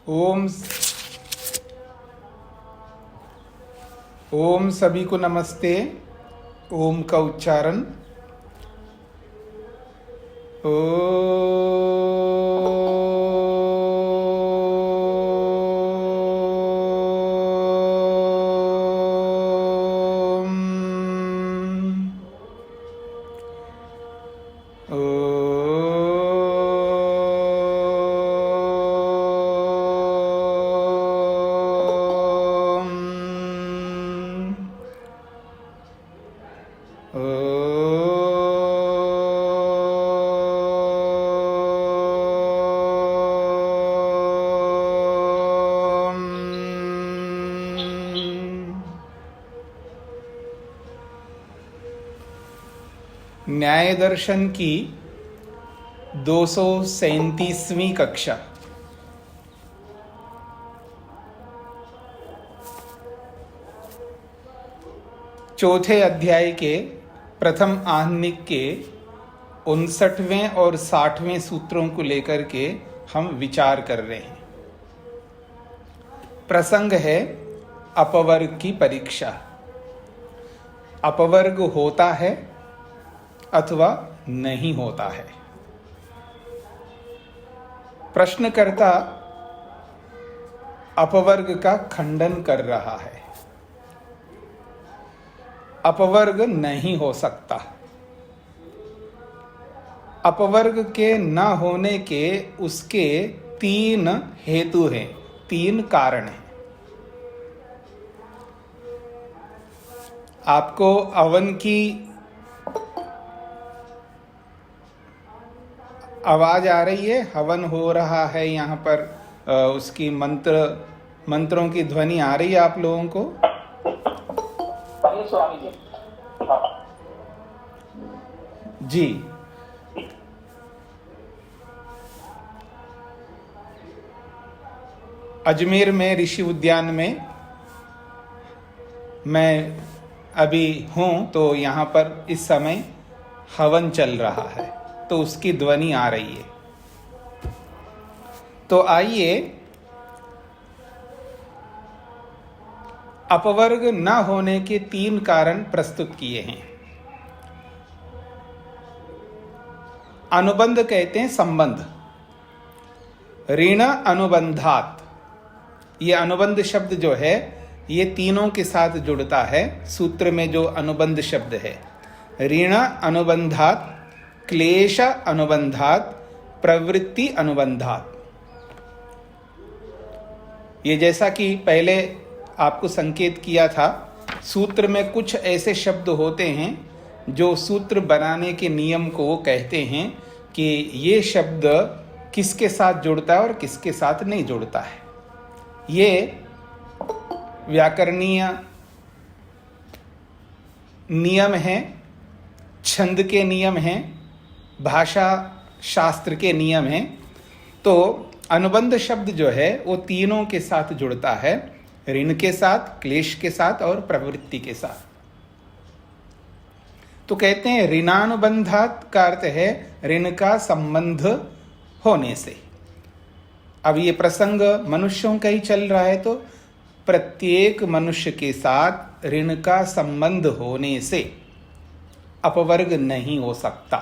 ओम ओम सभी को नमस्ते। ओम का उच्चारण न्याय दर्शन की 237वीं कक्षा। चौथे अध्याय के प्रथम आहनिक के 59वें और 60वें सूत्रों को लेकर के हम विचार कर रहे हैं। प्रसंग है अपवर्ग की परीक्षा। अपवर्ग होता है अथवा नहीं होता है। प्रश्नकर्ता अपवर्ग का खंडन कर रहा है। अपवर्ग नहीं हो सकता। अपवर्ग के न होने के उसके 3 हेतु हैं, 3 कारण हैं। आपको अवन की आवाज आ रही है? हवन हो रहा है यहाँ पर। उसकी मंत्रों की ध्वनि आ रही है आप लोगों को? जी। अजमेर में ऋषि उद्यान में मैं अभी हूं, तो यहाँ पर इस समय हवन चल रहा है, तो उसकी ध्वनि आ रही है। तो आइए अपवर्ग न होने के 3 कारण प्रस्तुत किए हैं। अनुबंध कहते हैं संबंध। ऋण अनुबंधात, ये अनुबंध शब्द जो है ये तीनों के साथ जुड़ता है। सूत्र में जो अनुबंध शब्द है, ऋण अनुबंधात, क्लेश अनुबंधात, प्रवृत्ति अनुबंधात। ये जैसा कि पहले आपको संकेत किया था, सूत्र में कुछ ऐसे शब्द होते हैं जो सूत्र बनाने के नियम को वो कहते हैं कि ये शब्द किसके साथ जुड़ता है और किसके साथ नहीं जुड़ता है। ये व्याकरणीय नियम हैं, छंद के नियम हैं, भाषा शास्त्र के नियम हैं। तो अनुबंध शब्द जो है वो तीनों के साथ जुड़ता है, ऋण के साथ, क्लेश के साथ और प्रवृत्ति के साथ। तो कहते हैं ऋणानुबंधात का अर्थ है ऋण का संबंध होने से। अब ये प्रसंग मनुष्यों का ही चल रहा है, तो प्रत्येक मनुष्य के साथ ऋण का संबंध होने से अपवर्ग नहीं हो सकता,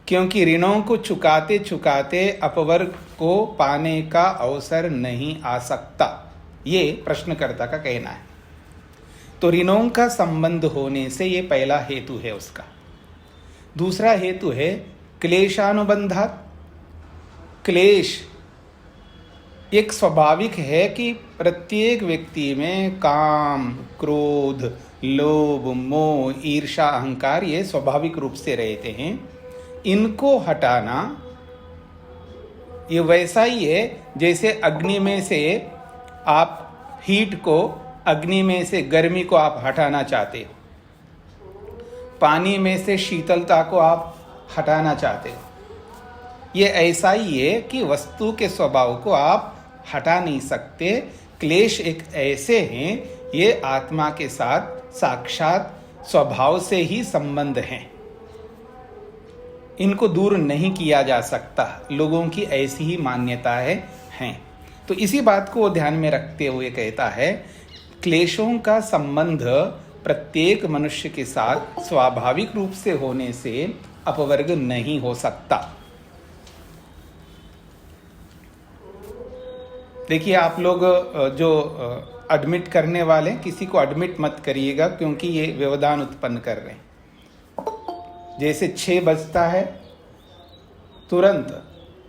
क्योंकि ऋणों को चुकाते चुकाते अपवर्ग को पाने का अवसर नहीं आ सकता। ये प्रश्नकर्ता का कहना है। तो ऋणों का संबंध होने से ये पहला हेतु है उसका। दूसरा हेतु है क्लेशानुबंधात। क्लेश एक स्वाभाविक है कि प्रत्येक व्यक्ति में काम, क्रोध, लोभ, मोह, ईर्ष्या, अहंकार ये स्वाभाविक रूप से रहते हैं। इनको हटाना ये वैसा ही है जैसे अग्नि में से आप हीट को, अग्नि में से गर्मी को आप हटाना चाहते हो, पानी में से शीतलता को आप हटाना चाहते हो। ये ऐसा ही है कि वस्तु के स्वभाव को आप हटा नहीं सकते। क्लेश एक ऐसे हैं, ये आत्मा के साथ साक्षात स्वभाव से ही संबंध हैं, इनको दूर नहीं किया जा सकता। लोगों की ऐसी ही मान्यता है हैं। तो इसी बात को वो ध्यान में रखते हुए कहता है, क्लेशों का संबंध प्रत्येक मनुष्य के साथ स्वाभाविक रूप से होने से अपवर्ग नहीं हो सकता। देखिए, आप लोग जो एडमिट करने वाले, किसी को एडमिट मत करिएगा, क्योंकि ये व्यवधान उत्पन्न कर रहे हैं। जैसे 6 बजता है, तुरंत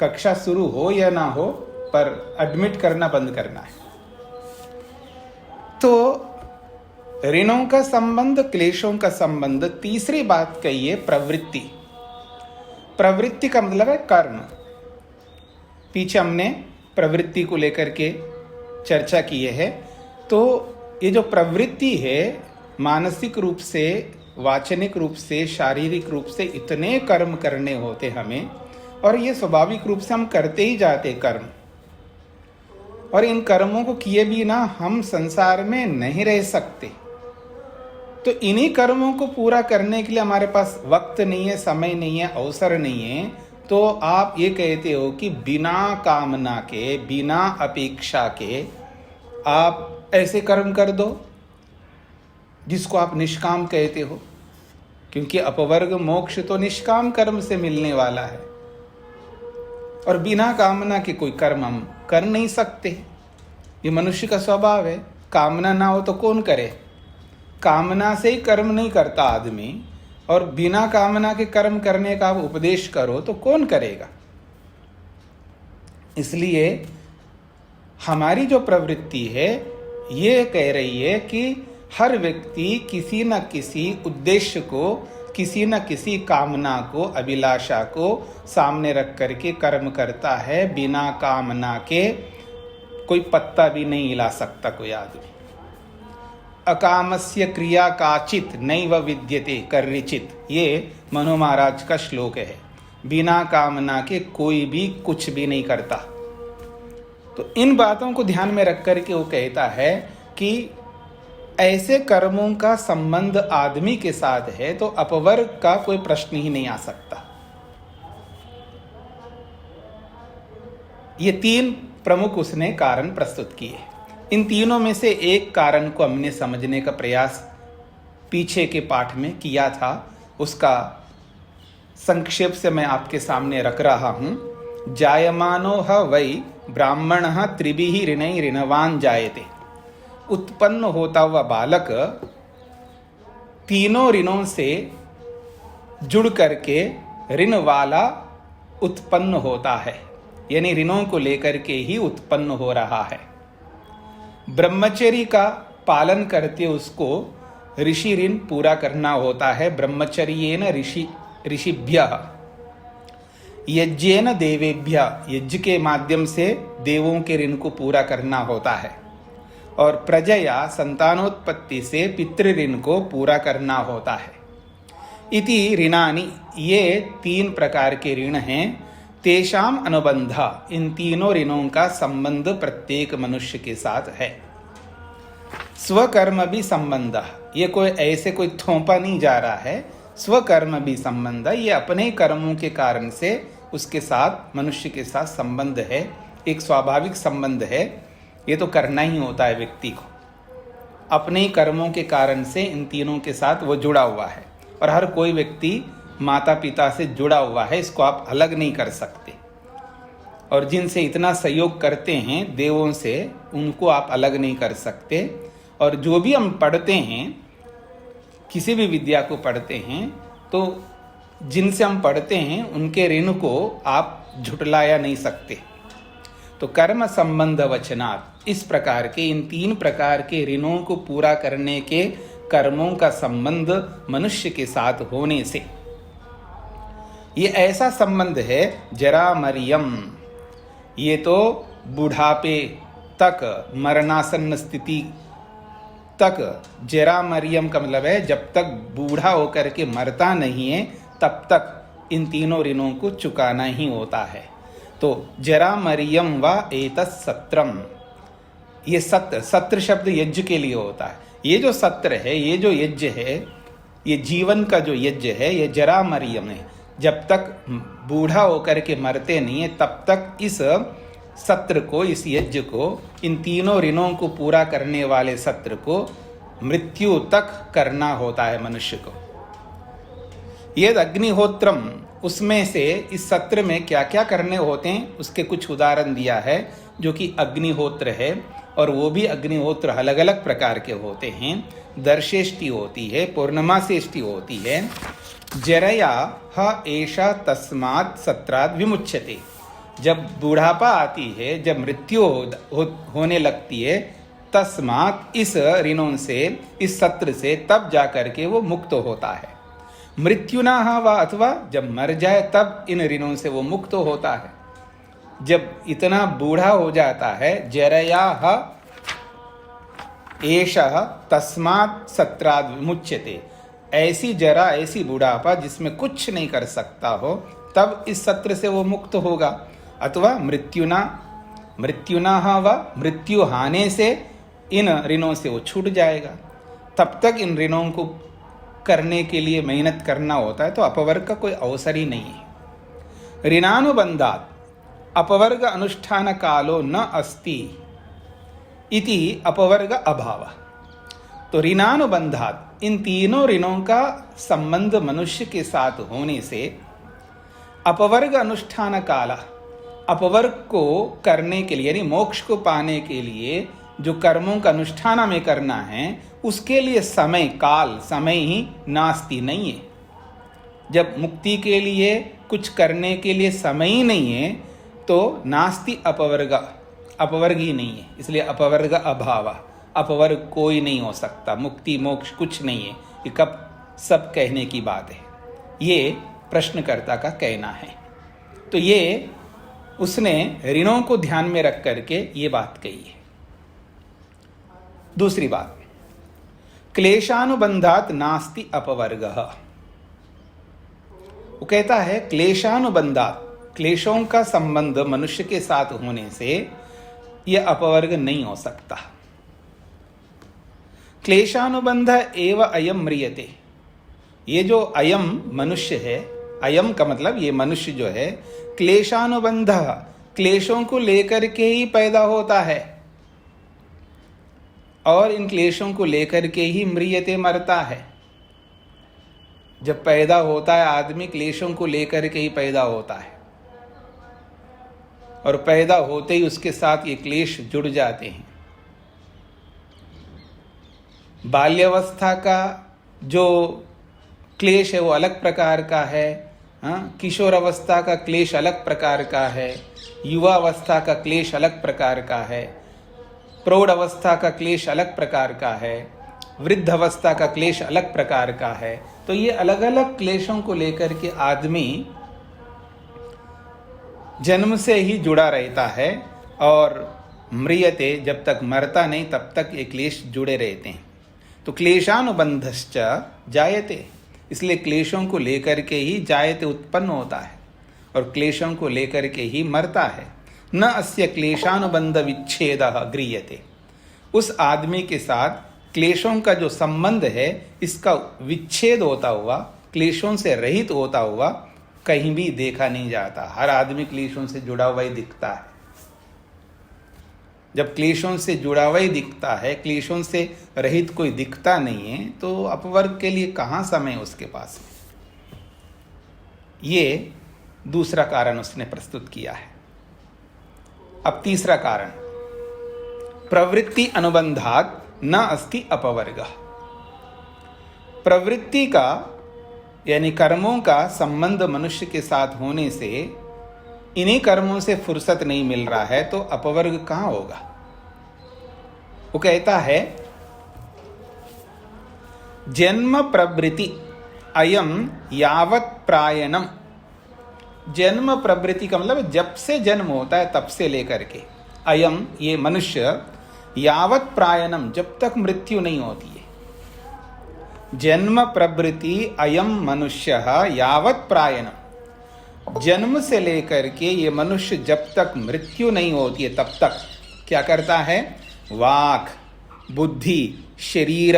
कक्षा शुरू हो या ना हो, पर एडमिट करना बंद करना है। तो ऋणों का संबंध, क्लेशों का संबंध। तीसरी बात कहिए प्रवृत्ति। प्रवृत्ति का मतलब है कर्म। पीछे हमने प्रवृत्ति को लेकर के चर्चा की है। तो ये जो प्रवृत्ति है, मानसिक रूप से, वाचनिक रूप से, शारीरिक रूप से इतने कर्म करने होते हमें, और ये स्वाभाविक रूप से हम करते ही जाते कर्म। और इन कर्मों को किए बिना हम संसार में नहीं रह सकते। तो इन्हीं कर्मों को पूरा करने के लिए हमारे पास वक्त नहीं है, समय नहीं है, अवसर नहीं है। तो आप ये कहते हो कि बिना कामना के, बिना अपेक्षा के आप ऐसे कर्म कर दो जिसको आप निष्काम कहते हो, क्योंकि अपवर्ग मोक्ष तो निष्काम कर्म से मिलने वाला है। और बिना कामना के कोई कर्म हम कर नहीं सकते। ये मनुष्य का स्वभाव है। कामना ना हो तो कौन करे? कामना से ही कर्म नहीं करता आदमी, और बिना कामना के कर्म करने का आप उपदेश करो तो कौन करेगा? इसलिए हमारी जो प्रवृत्ति है ये कह रही है कि हर व्यक्ति किसी न किसी उद्देश्य को, किसी न किसी कामना को, अभिलाषा को सामने रख करके कर्म करता है। बिना कामना के कोई पत्ता भी नहीं हिला सकता कोई आदमी। अकामस्य क्रिया काचित नैव विद्यते कर्रिचित, ये मनु महाराज का श्लोक है। बिना कामना के कोई भी कुछ भी नहीं करता। तो इन बातों को ध्यान में रख करके वो कहता है कि ऐसे कर्मों का संबंध आदमी के साथ है तो अपवर्ग का कोई प्रश्न ही नहीं आ सकता। ये 3 प्रमुख उसने कारण प्रस्तुत किए। इन तीनों में से एक कारण को हमने समझने का प्रयास पीछे के पाठ में किया था, उसका संक्षेप से मैं आपके सामने रख रहा हूं। जायमानो ह वै ब्राह्मण त्रिभिः ऋणैः ऋणवान जायते। उत्पन्न होता हुआ बालक तीनों ऋणों से जुड़ करके ऋण वाला उत्पन्न होता है, यानी ऋणों को लेकर के ही उत्पन्न हो रहा है। ब्रह्मचर्य का पालन करते उसको ऋषि ऋण पूरा करना होता है। ब्रह्मचर्येन ऋषिभ्यः यज्ञेन देवेभ्यः, यज्ञ के माध्यम से देवों के ऋण को पूरा करना होता है। और प्रजया, संतानोत्पत्ति से पितृ ऋण को पूरा करना होता है। इति ऋणानि, ये 3 प्रकार के ऋण हैं। तेषाम अनुबंध, इन तीनों ऋणों का संबंध प्रत्येक मनुष्य के साथ है। स्वकर्म भी संबंध, ये कोई ऐसे कोई थोपा नहीं जा रहा है। स्वकर्म भी संबंध, ये अपने कर्मों के कारण से उसके साथ, मनुष्य के साथ संबंध है। एक स्वाभाविक संबंध है। ये तो करना ही होता है व्यक्ति को। अपने ही कर्मों के कारण से इन तीनों के साथ वो जुड़ा हुआ है। और हर कोई व्यक्ति माता पिता से जुड़ा हुआ है, इसको आप अलग नहीं कर सकते। और जिनसे इतना सहयोग करते हैं देवों से, उनको आप अलग नहीं कर सकते। और जो भी हम पढ़ते हैं, किसी भी विद्या को पढ़ते हैं, तो जिनसे हम पढ़ते हैं उनके ऋण को आप झुटलाया नहीं सकते। तो कर्म संबंध वचनात्, इस प्रकार के इन 3 प्रकार के ऋणों को पूरा करने के कर्मों का संबंध मनुष्य के साथ होने से, ये ऐसा संबंध है जरा मरियम, ये तो बुढ़ापे तक, मरणासन्न स्थिति तक। जरा मरियम का मतलब है जब तक बूढ़ा होकर के मरता नहीं है तब तक इन तीनों ऋणों को चुकाना ही होता है। तो जरा मरियम व एतत् सत्रम, ये सत्र, सत्र शब्द यज्ञ के लिए होता है। ये जो सत्र है, ये जो यज्ञ है, ये जीवन का जो यज्ञ है, ये जरा मरियम है। जब तक बूढ़ा होकर के मरते नहीं है तब तक इस सत्र को, इस यज्ञ को, इन तीनों ऋणों को पूरा करने वाले सत्र को मृत्यु तक करना होता है मनुष्य को। यद अग्निहोत्रम, उसमें से इस सत्र में क्या क्या करने होते हैं उसके कुछ उदाहरण दिया है, जो कि अग्निहोत्र है। और वो भी अग्निहोत्र अलग अलग प्रकार के होते हैं। दर्शेष्टि होती है, पूर्णमासेष्टि होती है। जरया ह एषा तस्मात् सत्रात् विमुच्यते, जब बुढ़ापा आती है, जब मृत्यु होने लगती है, तस्मात् इस ऋणों से, इस सत्र से तब जाकर के वो मुक्त होता है। मृत्युना व, अथवा जब मर जाए तब इन ऋणों से वो मुक्त होता है। जब इतना बूढ़ा हो जाता है, जरयाः एषः तस्मात् सत्राद् विमुच्यते, ऐसी जरा, ऐसी बुढ़ापा जिसमें कुछ नहीं कर सकता हो, तब इस सत्र से वो मुक्त होगा। अथवा मृत्युना, मृत्युना व, मृत्यु हाने से इन ऋणों से वो छूट जाएगा। तब तक इन ऋणों को करने के लिए मेहनत करना होता है, तो अपवर्ग का कोई अवसर ही नहीं है। ऋणानुबंधात् अपवर्ग अनुष्ठान कालो न अस्ति इति अपवर्ग अभाव। तो ऋणानुबंधात्, इन तीनों ऋणों का संबंध मनुष्य के साथ होने से अपवर्ग अनुष्ठान काला, अपवर्ग को करने के लिए यानी मोक्ष को पाने के लिए जो कर्मों का अनुष्ठान हमें करना है, उसके लिए समय, काल, समय ही नास्ति, नहीं है। जब मुक्ति के लिए कुछ करने के लिए समय ही नहीं है, तो नास्ति अपवर्ग, अपवर्ग ही नहीं है। इसलिए अपवर्ग अभाव, अपवर्ग कोई नहीं हो सकता, मुक्ति मोक्ष कुछ नहीं है। ये कब सब कहने की बात है, ये प्रश्नकर्ता का कहना है। तो ये उसने ऋणों को ध्यान में रख करके ये बात कही है। दूसरी बात, क्लेशानुबंधात नास्ति अपवर्गः। वो कहता है क्लेशानुबंधात, क्लेशों का संबंध मनुष्य के साथ होने से यह अपवर्ग नहीं हो सकता। क्लेशानुबंध एव अयम म्रियते, ये जो अयम मनुष्य है, अयम का मतलब ये मनुष्य जो है, क्लेशानुबंध, क्लेशों को लेकर के ही पैदा होता है और इन क्लेशों को लेकर के ही म्रियते, मरता है। जब पैदा होता है आदमी, क्लेशों को लेकर के ही पैदा होता है और पैदा होते ही उसके साथ ये क्लेश जुड़ जाते हैं। बाल्यावस्था का जो क्लेश है वो अलग प्रकार का है, किशोर अवस्था का क्लेश अलग प्रकार का है, युवा अवस्था का क्लेश अलग प्रकार का है, प्रौढ़ अवस्था का क्लेश अलग प्रकार का है, वृद्ध अवस्था का क्लेश अलग प्रकार का है। तो ये अलग अलग क्लेशों को लेकर के आदमी जन्म से ही जुड़ा रहता है और म्रियते, जब तक मरता नहीं तब तक ये क्लेश जुड़े रहते हैं। तो क्लेशानुबंधश्च जायते, इसलिए क्लेशों को लेकर के ही जायते उत्पन्न होता है और क्लेशों को लेकर के ही मरता है। न अस्य क्लेशानुबंध विच्छेदः गृह्यते, उस आदमी के साथ क्लेशों का जो संबंध है इसका विच्छेद होता हुआ, क्लेशों से रहित होता हुआ कहीं भी देखा नहीं जाता। हर आदमी क्लेशों से जुड़ा हुआ ही दिखता है। जब क्लेशों से जुड़ा हुआ ही दिखता है, क्लेशों से रहित कोई दिखता नहीं है, तो अपवर्ग के लिए कहाँ समय उसके पास। ये दूसरा कारण उसने प्रस्तुत किया है। अब तीसरा कारण, प्रवृत्ति अनुबंधात न अस्ति अपवर्गः। प्रवृत्ति का यानी कर्मों का संबंध मनुष्य के साथ होने से इन्हीं कर्मों से फुर्सत नहीं मिल रहा है, तो अपवर्ग कहाँ होगा। वो कहता है जन्म प्रवृत्ति अयम यावत् प्रायणम। जन्म प्रवृत्ति का मतलब जब से जन्म होता है तब से लेकर के, अयम ये मनुष्य, यावत् प्रायणम जब तक मृत्यु नहीं होती है। जन्म प्रवृत्ति अयम मनुष्य यावत् प्रायणम, जन्म से लेकर के ये मनुष्य जब तक मृत्यु नहीं होती है तब तक क्या करता है, वाक् बुद्धि शरीर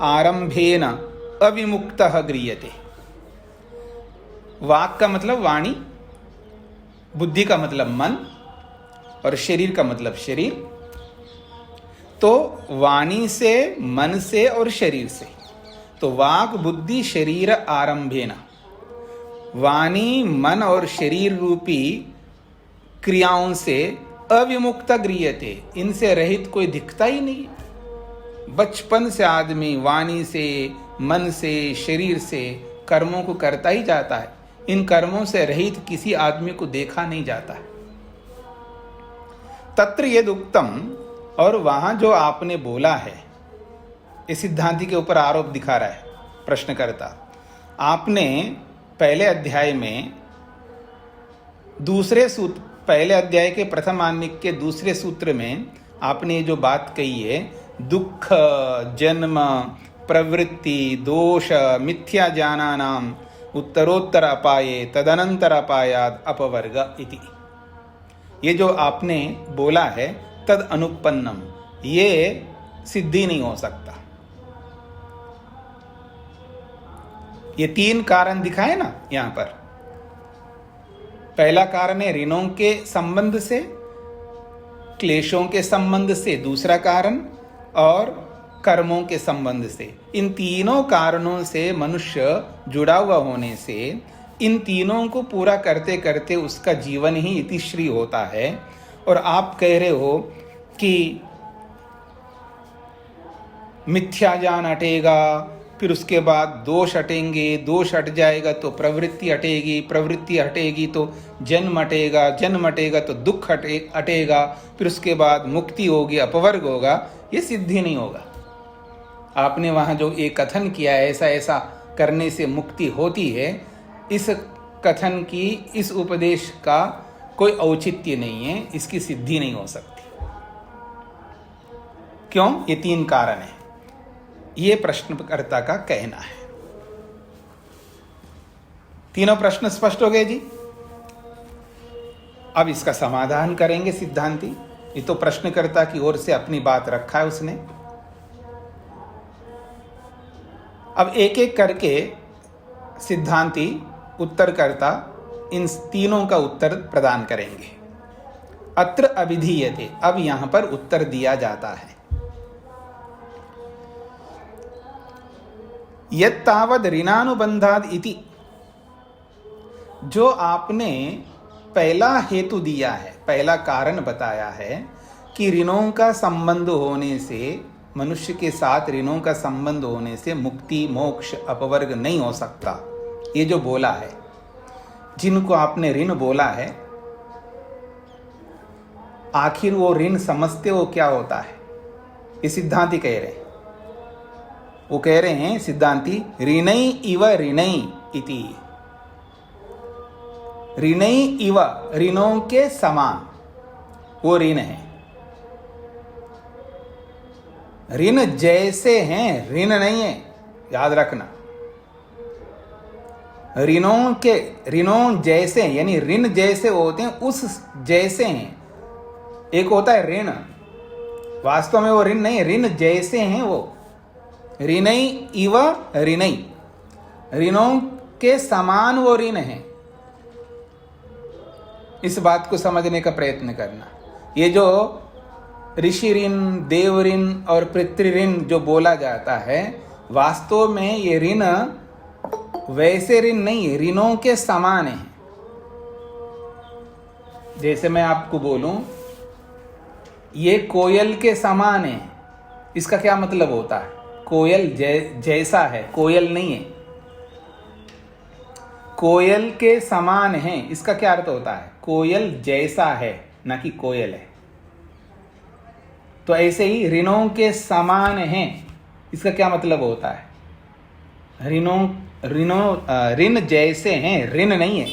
आरंभेन अविमुक्तः गृह्यते। वाक् का मतलब वाणी, बुद्धि का मतलब मन, और शरीर का मतलब शरीर। तो वाणी से, मन से और शरीर से। तो वाक बुद्धि शरीर आरंभेना, वाणी मन और शरीर रूपी क्रियाओं से अविमुक्त गृह्यते, इनसे रहित कोई दिखता ही नहीं। बचपन से आदमी वाणी से, मन से, शरीर से कर्मों को करता ही जाता है। इन कर्मों से रहित किसी आदमी को देखा नहीं जाता है। तत्र यद उक्तम, और वहां जो आपने बोला है, इस सिद्धांति के ऊपर आरोप दिखा रहा है प्रश्नकर्ता। आपने पहले अध्याय में दूसरे सूत्र, पहले अध्याय के प्रथम आन्निक के दूसरे सूत्र में आपने जो बात कही है, दुख, जन्म, प्रवृत्ति, दोष, मिथ्या ज्ञानानाम उत्तरोत्तर अपाये तदनंतर अपायाद अपवर्ग इति, ये जो आपने बोला है तद अनुपन्नम, ये सिद्धि नहीं हो सकता। ये 3 कारण दिखाए ना यहां पर। पहला कारण है ऋणों के संबंध से, क्लेशों के संबंध से दूसरा कारण, और कर्मों के संबंध से। इन तीनों कारणों से मनुष्य जुड़ा हुआ होने से इन तीनों को पूरा करते करते उसका जीवन ही इतिश्री होता है। और आप कह रहे हो कि मिथ्या ज्ञान हटेगा, फिर उसके बाद दोष हटेंगे, दोष हट जाएगा तो प्रवृत्ति हटेगी, प्रवृत्ति हटेगी तो जन्म हटेगा, जन्म हटेगा तो दुख हटेगा, फिर उसके बाद मुक्ति होगी, अपवर्ग होगा। ये सिद्धि नहीं होगा। आपने वहाँ जो एक कथन किया है, ऐसा ऐसा करने से मुक्ति होती है, इस कथन की, इस उपदेश का कोई औचित्य नहीं है, इसकी सिद्धि नहीं हो सकती। क्यों? ये 3 कारण है, ये प्रश्नकर्ता का कहना है। तीनों प्रश्न स्पष्ट हो गए जी। अब इसका समाधान करेंगे सिद्धांती। ये तो प्रश्नकर्ता की ओर से अपनी बात रखा है उसने। अब एक एक करके सिद्धांती उत्तरकर्ता इन तीनों का उत्तर प्रदान करेंगे। अत्र अभिधीयते, अब यहां पर उत्तर दिया जाता है। यत्तावद ऋणानुबंधाद इति, जो आपने पहला हेतु दिया है, पहला कारण बताया है कि ऋणों का संबंध होने से, मनुष्य के साथ ऋणों का संबंध होने से मुक्ति, मोक्ष, अपवर्ग नहीं हो सकता, ये जो बोला है, जिनको आपने ऋण बोला है, आखिर वो ऋण समझते हो क्या होता है? ये सिद्धांती कह रहे हैं। वो कह रहे हैं सिद्धांती, ऋणई इव ऋणई इति, ऋणई इव, ऋणों के समान वो ऋण है। ऋण जैसे हैं, ऋण नहीं है, याद रखना। ऋणों जैसे, यानी ऋण जैसे होते हैं, उस जैसे हैं। एक होता है ऋण, वास्तव में वो ऋण नहीं है, ऋण जैसे हैं वो। ऋणई इव ऋणई, ऋणों के समान वो ऋण है। इस बात को समझने का प्रयत्न करना। ये जो ऋषि ऋण, देव ऋण और पितृ ऋण जो बोला जाता है, वास्तव में ये ऋण वैसे ऋण नहीं है, ऋणों के समान है। जैसे मैं आपको बोलूं, ये कोयल के समान है, इसका क्या मतलब होता है? कोयल जैसा है, कोयल नहीं है। कोयल के समान है, इसका क्या अर्थ होता है? कोयल जैसा है, ना कि कोयल है। तो ऐसे ही ऋणों के समान हैं, इसका क्या मतलब होता है? ऋण जैसे हैं, ऋण नहीं है।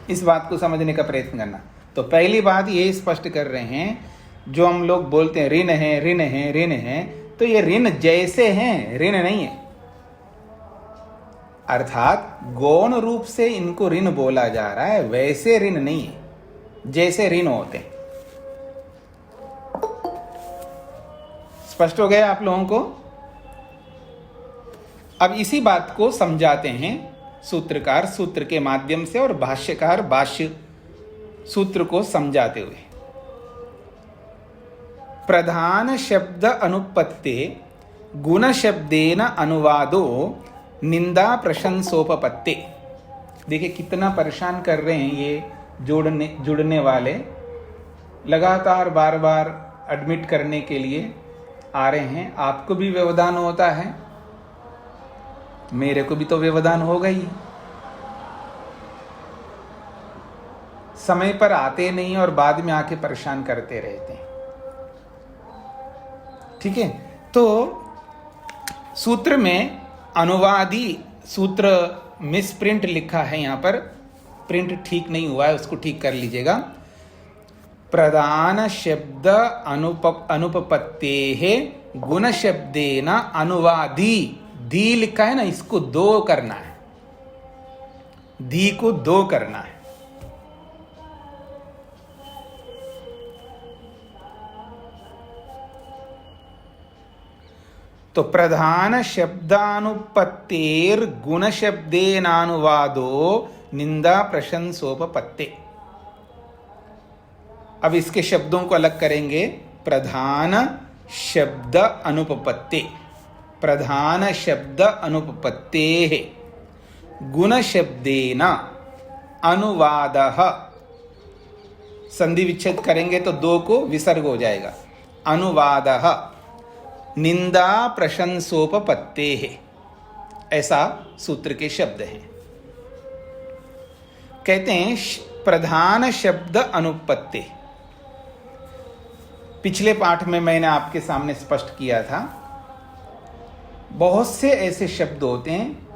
इस बात को समझने का प्रयत्न करना। तो पहली बात ये स्पष्ट कर रहे हैं, जो हम लोग बोलते हैं ऋण है, ऋण है, ऋण है, तो ये ऋण जैसे हैं, ऋण नहीं है। अर्थात गौण रूप से इनको ऋण बोला जा रहा है, वैसे ऋण नहीं है जैसे ऋण होते हैं। स्पष्ट हो गया आप लोगों को? अब इसी बात को समझाते हैं सूत्रकार सूत्र के माध्यम से और भाष्यकार भाष्य सूत्र को समझाते हुए, प्रधान शब्द अनुपत्ते गुण शब्देन अनुवादो निंदा प्रशंसोपपत्ते। देखिए कितना परेशान कर रहे हैं ये जुड़ने वाले, लगातार बार बार एडमिट करने के लिए आ रहे हैं। आपको भी व्यवधान होता है, मेरे को भी तो व्यवधान होगा ही। समय पर आते नहीं और बाद में आके परेशान करते रहते हैं। ठीक है, तो सूत्र में अनुवादी सूत्र मिसप्रिंट लिखा है, यहां पर प्रिंट ठीक नहीं हुआ है, उसको ठीक कर लीजिएगा। प्रधान शब्द अनुपपत्तेः गुण शब्देन अनुवादी, दी लिखा है ना, इसको दो करना है, दी को दो करना है। तो प्रधान शब्दानुपत्तेर गुण शब्देनानुवादो निंदा प्रशंसोपपत्ते। अब इसके शब्दों को अलग करेंगे। प्रधान शब्द अनुपपत्ते, प्रधान शब्द अनुपपत्ते गुण शब्देन अनुवादः, संधि विच्छेद करेंगे तो दो को विसर्ग हो जाएगा, अनुवादः निंदा प्रशंसोपपत्ते है, ऐसा सूत्र के शब्द हैं। कहते हैं प्रधान शब्द अनुपत्ति। पिछले पाठ में मैंने आपके सामने स्पष्ट किया था, बहुत से ऐसे शब्द होते हैं,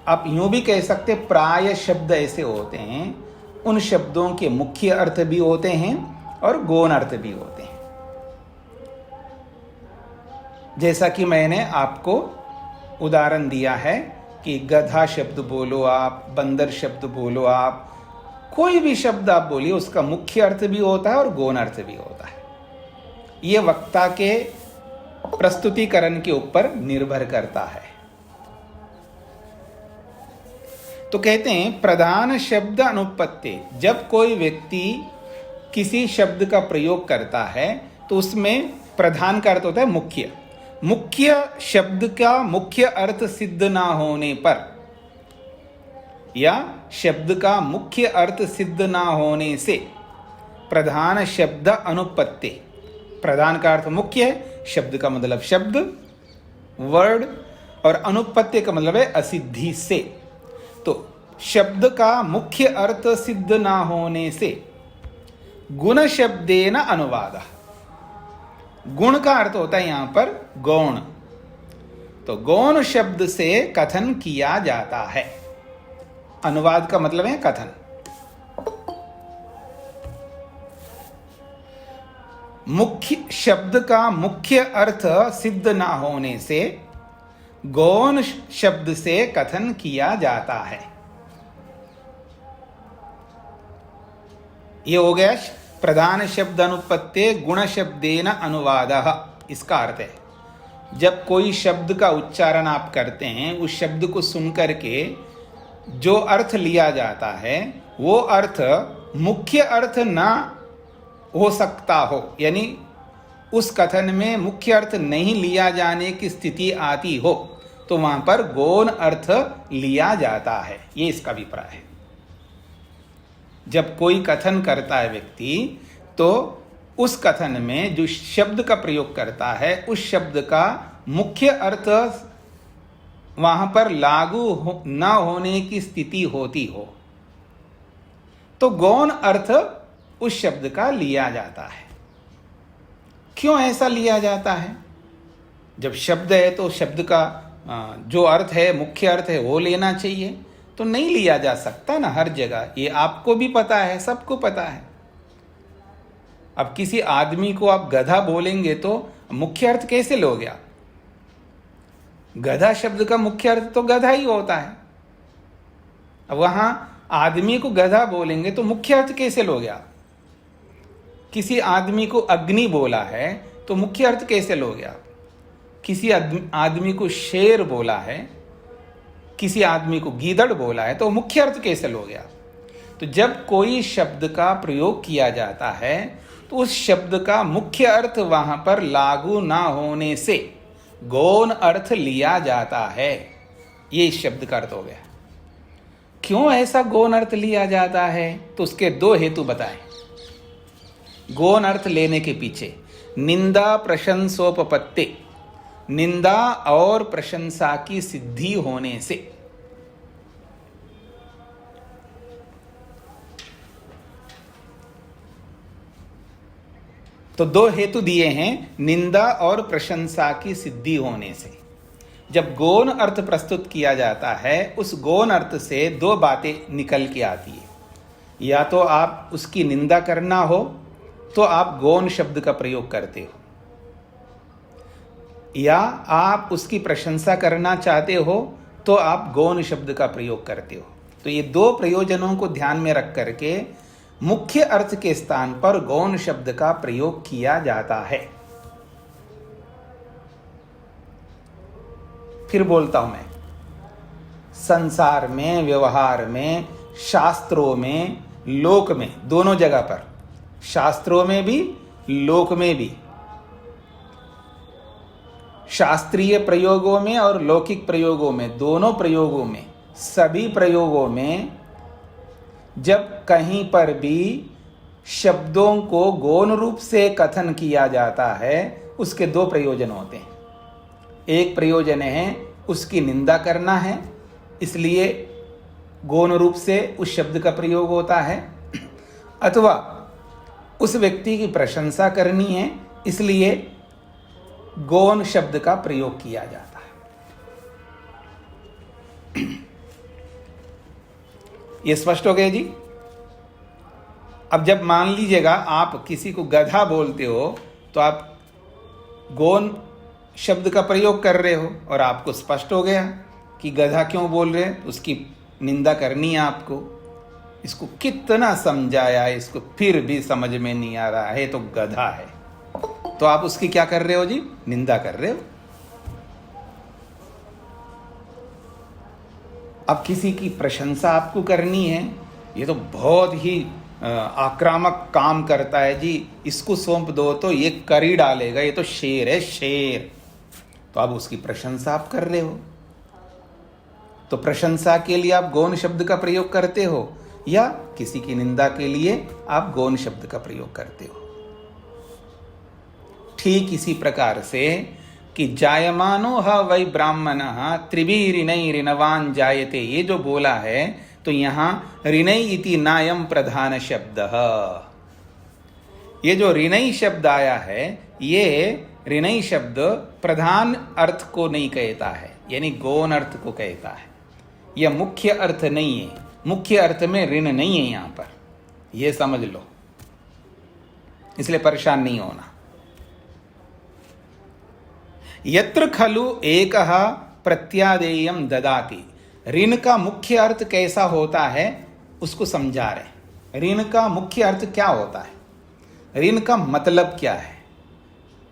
आप यूं भी कह सकते प्राय शब्द ऐसे होते हैं, उन शब्दों के मुख्य अर्थ भी होते हैं और गौण अर्थ भी होते हैं। जैसा कि मैंने आपको उदाहरण दिया है कि गधा शब्द बोलो आप, बंदर शब्द बोलो आप, कोई भी शब्द आप बोलिए, उसका मुख्य अर्थ भी होता है और गौण अर्थ भी होता है। यह वक्ता के प्रस्तुतिकरण के ऊपर निर्भर करता है। तो कहते हैं प्रधान शब्द अनुपत्ति, जब कोई व्यक्ति किसी शब्द का प्रयोग करता है तो उसमें प्रधान का अर्थ होता है मुख्य। मुख्य शब्द का मुख्य अर्थ सिद्ध ना होने पर, या शब्द का मुख्य अर्थ सिद्ध ना होने से प्रधान शब्द अनुपत्ति, प्रधान का अर्थ मुख्य है, शब्द का मतलब शब्द वर्ड, और अनुपत्ति का मतलब है असिद्धि से। तो शब्द का मुख्य अर्थ सिद्ध ना होने से गुण शब्देन अनुवाद, गुण का अर्थ होता है यहां पर गौण, तो गौण शब्द से कथन किया जाता है। अनुवाद का मतलब है कथन। मुख्य शब्द का मुख्य अर्थ सिद्ध ना होने से गौण शब्द से कथन किया जाता है। ये हो गया प्रधान शब्द अनुपत्ते गुण शब्देन अनुवादः, इसका अर्थ है जब कोई शब्द का उच्चारण आप करते हैं, उस शब्द को सुनकर के जो अर्थ लिया जाता है वो अर्थ मुख्य अर्थ ना हो सकता हो, यानी उस कथन में मुख्य अर्थ नहीं लिया जाने की स्थिति आती हो, तो वहां पर गौण अर्थ लिया जाता है। ये इसका अभिप्राय है। जब कोई कथन करता है व्यक्ति, तो उस कथन में जो शब्द का प्रयोग करता है, उस शब्द का मुख्य अर्थ वहां पर लागू न होने की स्थिति होती हो, तो गौण अर्थ उस शब्द का लिया जाता है। क्यों ऐसा लिया जाता है? जब शब्द है तो शब्द का जो अर्थ है, मुख्य अर्थ है, वो लेना चाहिए, तो नहीं लिया जा सकता ना हर जगह। ये आपको भी पता है, सबको पता है। अब किसी आदमी को आप गधा बोलेंगे तो मुख्य अर्थ कैसे लोगे आप? गधा शब्द का मुख्य अर्थ तो गधा ही होता है। अब वहां आदमी को गधा बोलेंगे तो मुख्य अर्थ कैसे लोगे आप? किसी आदमी को अग्नि बोला है तो मुख्य अर्थ कैसे लोगे आप? किसी आदमी को शेर बोला है, किसी आदमी को गीदड़ बोला है, तो मुख्य अर्थ कैसे लोगे आप? तो जब कोई शब्द का प्रयोग किया जाता है तो उस शब्द का मुख्य अर्थ वहां पर लागू ना होने से गौण अर्थ लिया जाता है। ये इस शब्द का अर्थ हो गया। क्यों ऐसा गौण अर्थ लिया जाता है? तो उसके दो हेतु बताएं। गौण अर्थ लेने के पीछे निंदा प्रशंसोपपत्ति, निंदा और प्रशंसा की सिद्धि होने से। तो दो हेतु दिए हैं निंदा और प्रशंसा की सिद्धि होने से। जब गौण अर्थ प्रस्तुत किया जाता है उस गौण अर्थ से दो बातें निकल के आती है। या तो आप उसकी निंदा करना हो तो आप गौण शब्द का प्रयोग करते हो, या आप उसकी प्रशंसा करना चाहते हो तो आप गौण शब्द का प्रयोग करते हो। तो ये दो प्रयोजनों को ध्यान में रख करके मुख्य अर्थ के स्थान पर गौण शब्द का प्रयोग किया जाता है। फिर बोलता हूं मैं, संसार में, व्यवहार में, शास्त्रों में, लोक में, दोनों जगह पर, शास्त्रों में भी लोक में भी, शास्त्रीय प्रयोगों में और लौकिक प्रयोगों में, दोनों प्रयोगों में, सभी प्रयोगों में जब कहीं पर भी शब्दों को गौण रूप से कथन किया जाता है उसके दो प्रयोजन होते हैं। एक प्रयोजन है उसकी निंदा करना है, इसलिए गौण रूप से उस शब्द का प्रयोग होता है, अथवा उस व्यक्ति की प्रशंसा करनी है, इसलिए गौण शब्द का प्रयोग किया जाता है। ये स्पष्ट हो गया जी। अब जब मान लीजिएगा आप किसी को गधा बोलते हो तो आप गौण शब्द का प्रयोग कर रहे हो और आपको स्पष्ट हो गया कि गधा क्यों बोल रहे हैं, उसकी निंदा करनी है आपको। इसको कितना समझाया, इसको फिर भी समझ में नहीं आ रहा है, तो गधा है। तो आप उसकी क्या कर रहे हो जी? निंदा कर रहे हो। अब किसी की प्रशंसा आपको करनी है, ये तो बहुत ही आक्रामक काम करता है जी, इसको सौंप दो तो ये कर ही डालेगा, ये तो शेर है, शेर। तो अब उसकी प्रशंसा आप कर रहे हो, तो प्रशंसा के लिए आप गौण शब्द का प्रयोग करते हो, या किसी की निंदा के लिए आप गौण शब्द का प्रयोग करते हो। ठीक इसी प्रकार से कि जायमानो ह वै ब्राह्मणः त्रिभिः ऋणैः ऋणवान् जायते, ये जो बोला है तो यहाँ ऋणैः इति नायम प्रधान शब्द। ये जो ऋणैः शब्द आया है, ये ऋणैः शब्द प्रधान अर्थ को नहीं कहता है, यानी गौण अर्थ को कहता है। यह मुख्य अर्थ नहीं है, मुख्य अर्थ में ऋण नहीं है यहाँ पर, यह समझ लो, इसलिए परेशान नहीं होना। यत्र खलु एकः प्रत्यादेयं ददाति, ऋण का मुख्य अर्थ कैसा होता है उसको समझा रहे। ऋण का मुख्य अर्थ क्या होता है, ऋण का मतलब क्या है,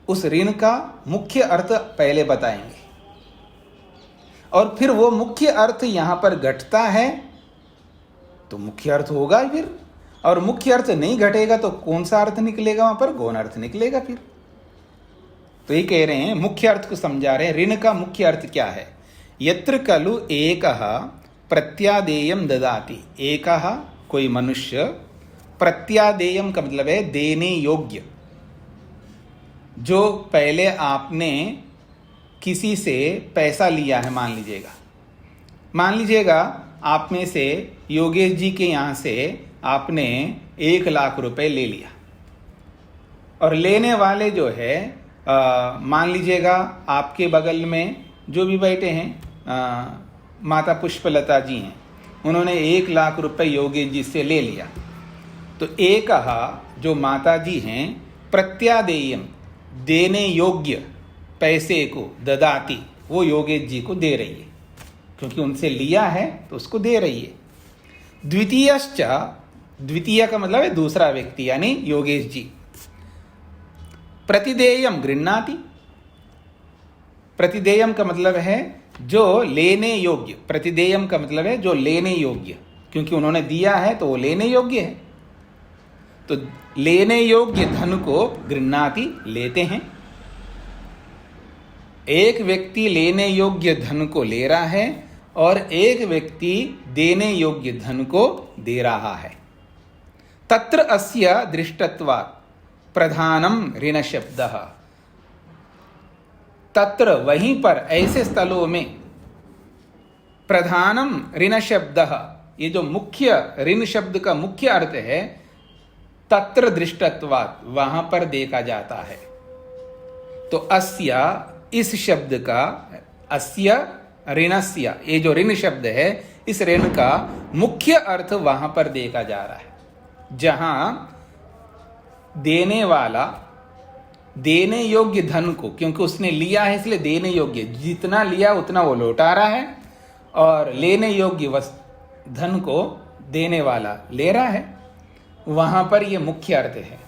उस ऋण का मुख्य अर्थ पहले बताएंगे, और फिर वो मुख्य अर्थ यहां पर घटता है तो मुख्य अर्थ होगा फिर, और मुख्य अर्थ नहीं घटेगा तो कौन सा अर्थ निकलेगा वहां पर? गौण अर्थ निकलेगा फिर। तो ये कह रहे हैं, मुख्य अर्थ को समझा रहे हैं, ऋण का मुख्य अर्थ क्या है। यत्र खलु एकः प्रत्यादेयं ददाति, एकः कोई मनुष्य, प्रत्यादेयम का मतलब है देने योग्य। जो पहले आपने किसी से पैसा लिया है, मान लीजिएगा आप में से योगेश जी के यहाँ से आपने 1 लाख रुपए ले लिया, और लेने वाले जो है मान लीजिएगा आपके बगल में जो भी बैठे हैं माता पुष्पलता जी हैं, उन्होंने 1 लाख रुपए योगेश जी से ले लिया। तो एक जो माता जी हैं प्रत्यादेयम, देने योग्य पैसे को ददाती, वो योगेश जी को दे रही है, क्योंकि उनसे लिया है तो उसको दे रही है। द्वितीयश्च, द्वितीय का मतलब है दूसरा व्यक्ति यानी योगेश जी, प्रतिदेयम गृह्णाति, प्रतिदेयम का मतलब है जो लेने योग्य, प्रतिदेयम का मतलब है जो लेने योग्य, क्योंकि उन्होंने दिया है तो वो लेने योग्य है। तो लेने योग्य धन को गृह्णाति लेते हैं। एक व्यक्ति लेने योग्य धन को ले रहा है और एक व्यक्ति देने योग्य धन को दे रहा है। तत्र अस्य दृष्टत्वात् प्रधानम ऋण शब्दः। तत्र वहीं पर ऐसे स्थलों में प्रधानम ऋण शब्दः, ये जो मुख्य ऋण शब्द का मुख्य अर्थ है, तत्र दृष्टत्वात् वहां पर देखा जाता है। तो अस्य इस शब्द का, अस्य ऋणस्य, ये जो ऋण शब्द है इस ऋण का मुख्य अर्थ वहां पर देखा जा रहा है जहां देने वाला देने योग्य धन को, क्योंकि उसने लिया है इसलिए देने योग्य, जितना लिया उतना वो लौटा रहा है, और लेने योग्य धन को देने वाला ले रहा है। वहां पर ये मुख्य अर्थ है।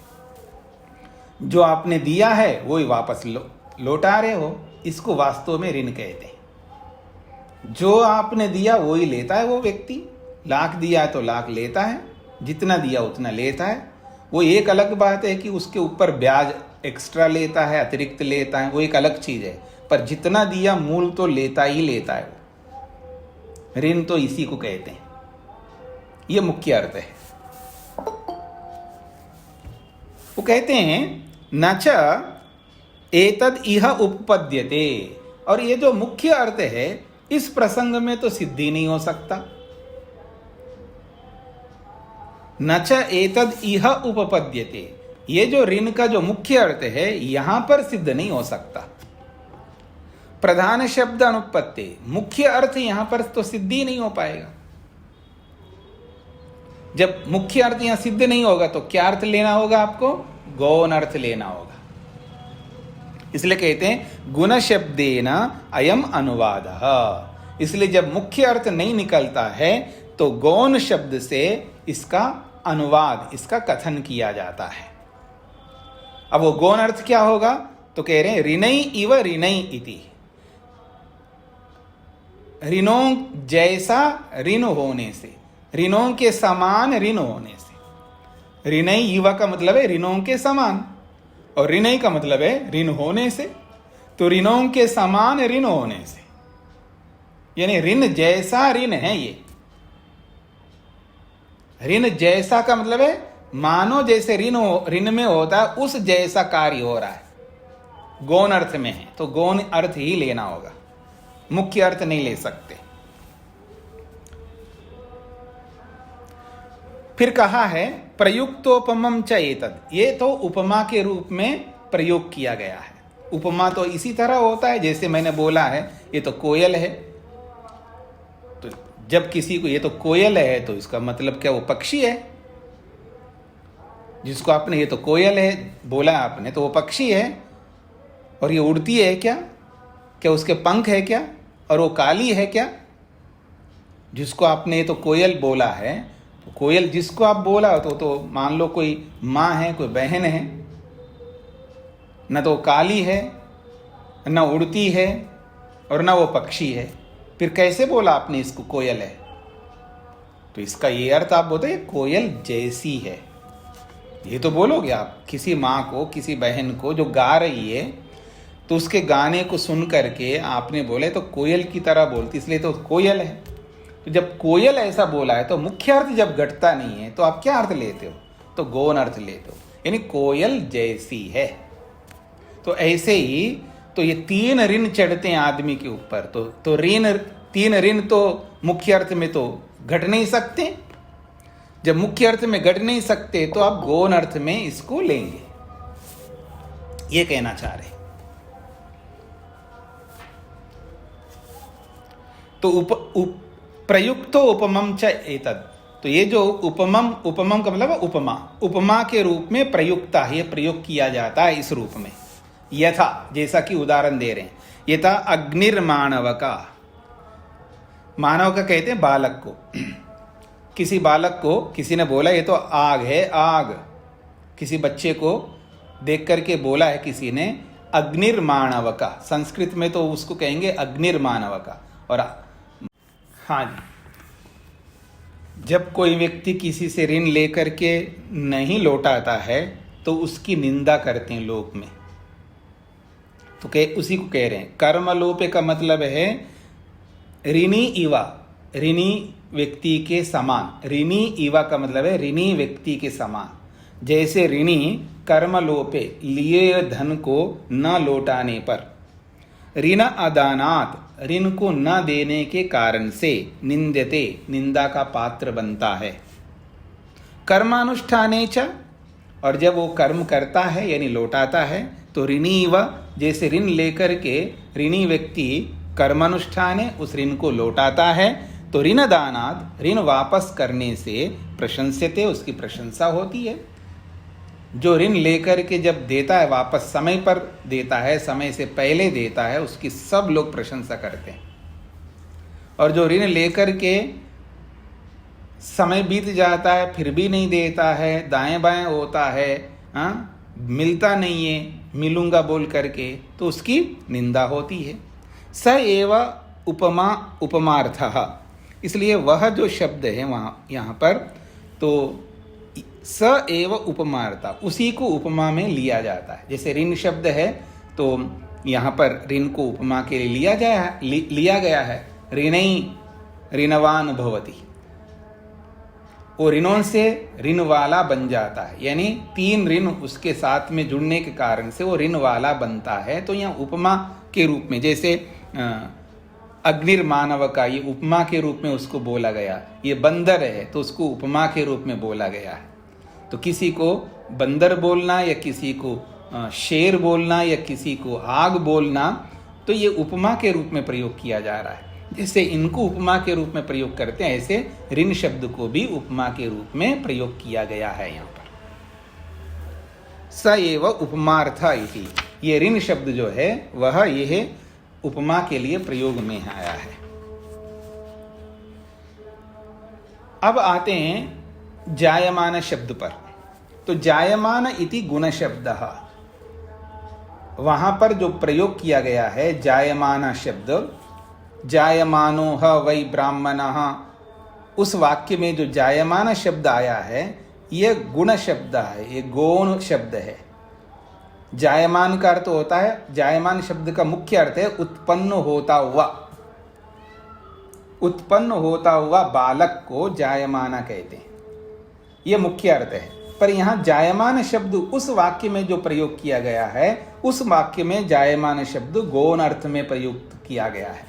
जो आपने दिया है वो ही वापस लौटा रहे हो, इसको वास्तव में ऋण कहते हैं। जो आपने दिया वो ही लेता है वो व्यक्ति। लाख दिया है तो लाख लेता है, जितना दिया उतना लेता है। वो एक अलग बात है कि उसके ऊपर ब्याज एक्स्ट्रा लेता है, अतिरिक्त लेता है, वो एक अलग चीज है। पर जितना दिया मूल तो लेता ही लेता है वो। ऋण तो इसी को कहते हैं। ये मुख्य अर्थ है। वो कहते हैं न च एतद इह उपपद्यते, और ये जो मुख्य अर्थ है इस प्रसंग में तो सिद्धि नहीं हो सकता। न च एतद इह उपपद्यते, ये जो ऋण का जो मुख्य अर्थ है यहां पर सिद्ध नहीं हो सकता। प्रधान शब्द अनुपत्ति, मुख्य अर्थ यहां पर तो सिद्धि नहीं हो पाएगा। जब मुख्य अर्थ यहां सिद्ध नहीं होगा तो क्या अर्थ लेना होगा आपको? गौण अर्थ लेना होगा। इसलिए कहते हैं गुण शब्देन अयम अनुवादः। इसलिए जब मुख्य अर्थ नहीं निकलता है तो गौण शब्द से इसका अनुवाद, इसका कथन किया जाता है। अब वो गौण अर्थ क्या होगा? तो कह रहे हैं ऋणई इव ऋणई इति, ऋणों जैसा ऋण होने से, ऋणों के समान ऋण होने से। ऋणई इव का मतलब है ऋणों के समान, और ऋणई का मतलब है ऋण होने से। तो ऋणों के समान ऋण होने से, यानी ऋण जैसा ऋण है ये। ऋण जैसा का मतलब है मानो जैसे ऋण में होता है उस जैसा कार्य हो रहा है। गौण अर्थ में है तो गौण अर्थ ही लेना होगा, मुख्य अर्थ नहीं ले सकते। फिर कहा है प्रयुक्तोपमम च एतद, ये तो उपमा के रूप में प्रयोग किया गया है। उपमा तो इसी तरह होता है जैसे मैंने बोला है, ये तो कोयल है। तो जब किसी को ये तो कोयल है तो इसका मतलब क्या? वो पक्षी है। जिसको आपने ये तो कोयल है बोला आपने, तो वो पक्षी है। और ये उड़ती है क्या? क्या उसके पंख है क्या? और वो काली है क्या? जिसको आपने ये तो कोयल बोला है, तो कोयल जिसको आप बोला तो मान लो कोई माँ है, कोई बहन है। न तो काली है, न उड़ती है, और न वो पक्षी है। फिर कैसे बोला आपने इसको कोयल है? तो इसका ये अर्थ आप बोलते हैं कोयल जैसी है। ये तो बोलोगे आप किसी माँ को, किसी बहन को जो गा रही है, तो उसके गाने को सुन करके आपने बोले तो कोयल की तरह बोलती, इसलिए तो कोयल है। तो जब कोयल ऐसा बोला है तो मुख्य अर्थ जब घटता नहीं है तो आप क्या अर्थ लेते हो? तो गौण अर्थ लेते हो, यानी कोयल जैसी है। तो ऐसे ही तो ये तीन ऋण चढ़ते हैं आदमी के ऊपर, तो ऋण, तीन ऋण तो मुख्य अर्थ में तो घट नहीं सकते। जब मुख्य अर्थ में घट नहीं सकते तो आप गौण अर्थ में इसको लेंगे, ये कहना चाह रहे। तो प्रयुक्तो उपमम च एतद, तो ये जो उपमम का मतलब उपमा के रूप में प्रयुक्ता है, प्रयोग किया जाता है इस रूप में। यथा, जैसा कि उदाहरण दे रहे हैं, यथा अग्निर्माणव का, मानव का कहते हैं बालक को। किसी बालक को किसी ने बोला ये तो आग है, आग। किसी बच्चे को देख करके बोला है किसी ने अग्निर्माणव का, संस्कृत में तो उसको कहेंगे अग्निर्माणव का। और हाँ जी, जब कोई व्यक्ति किसी से ऋण लेकर के नहीं लौटाता है तो उसकी निंदा करते हैं लोक में। तो उसी को कह रहे हैं कर्मलोपे का मतलब है ऋणी इवा, ऋणी व्यक्ति के समान। ऋणी इवा का मतलब है ऋणी व्यक्ति के समान। जैसे ऋणी कर्मलोपे लिए धन को न लौटाने पर, ऋण अदानात ऋण को न देने के कारण से निंद्यते निंदा का पात्र बनता है। कर्मानुष्ठाने च, और जब वो कर्म करता है यानी लौटाता है तो ऋणी व, जैसे ऋण लेकर के ऋणी व्यक्ति कर्मानुष्ठाने उस ऋण को लौटाता है तो ऋण दानात ऋण वापस करने से प्रशंस्यते उसकी प्रशंसा होती है। जो ऋण लेकर के जब देता है वापस समय पर देता है, समय से पहले देता है, उसकी सब लोग प्रशंसा करते हैं। और जो ऋण लेकर के समय बीत जाता है फिर भी नहीं देता है, दाएं बाएं होता है, मिलता नहीं है, मिलूंगा बोल करके, तो उसकी निंदा होती है। स एव उपमा उपमार्थः, इसलिए वह जो शब्द है वहाँ यहाँ पर, तो स एव उपमार्था उसी को उपमा में लिया जाता है। जैसे ऋण शब्द है तो यहाँ पर ऋण को उपमा के लिए लिया गया है। ऋणी ऋणवान भवति, वो ऋणों से ऋण वाला बन जाता है, यानी 3 ऋण उसके साथ में जुड़ने के कारण से वो ऋण वाला बनता है। तो यहाँ उपमा के रूप में, जैसे अग्निर्मानव का ये उपमा के रूप में उसको बोला गया। ये बंदर है तो उसको उपमा के रूप में बोला गया है। तो किसी को बंदर बोलना या किसी को शेर बोलना या किसी को आग बोलना, तो ये उपमा के रूप में प्रयोग किया जा रहा है। जैसे इनको उपमा के रूप में प्रयोग करते हैं, ऐसे ऋण शब्द को भी उपमा के रूप में प्रयोग किया गया है यहाँ पर। स एव उपमार्था इति, ये ऋण शब्द जो है वह यह उपमा के लिए प्रयोग में आया है। अब आते हैं जायमान शब्द पर। तो जायमान इति गुण शब्द, वहां पर जो प्रयोग किया गया है जायमान शब्द, जायमानो ह वै ब्राह्मणः, उस वाक्य में जो जायमान शब्द आया है यह गुण शब्द है, ये गौण शब्द है। जायमान का अर्थ होता है, जायमान शब्द का मुख्य अर्थ है उत्पन्न होता हुआ। उत्पन्न होता हुआ बालक को जायमाना कहते हैं, यह मुख्य अर्थ है। पर यहाँ जायमान शब्द उस वाक्य में जो प्रयोग किया गया है, उस वाक्य में जायमान शब्द गौण अर्थ में प्रयुक्त किया गया है।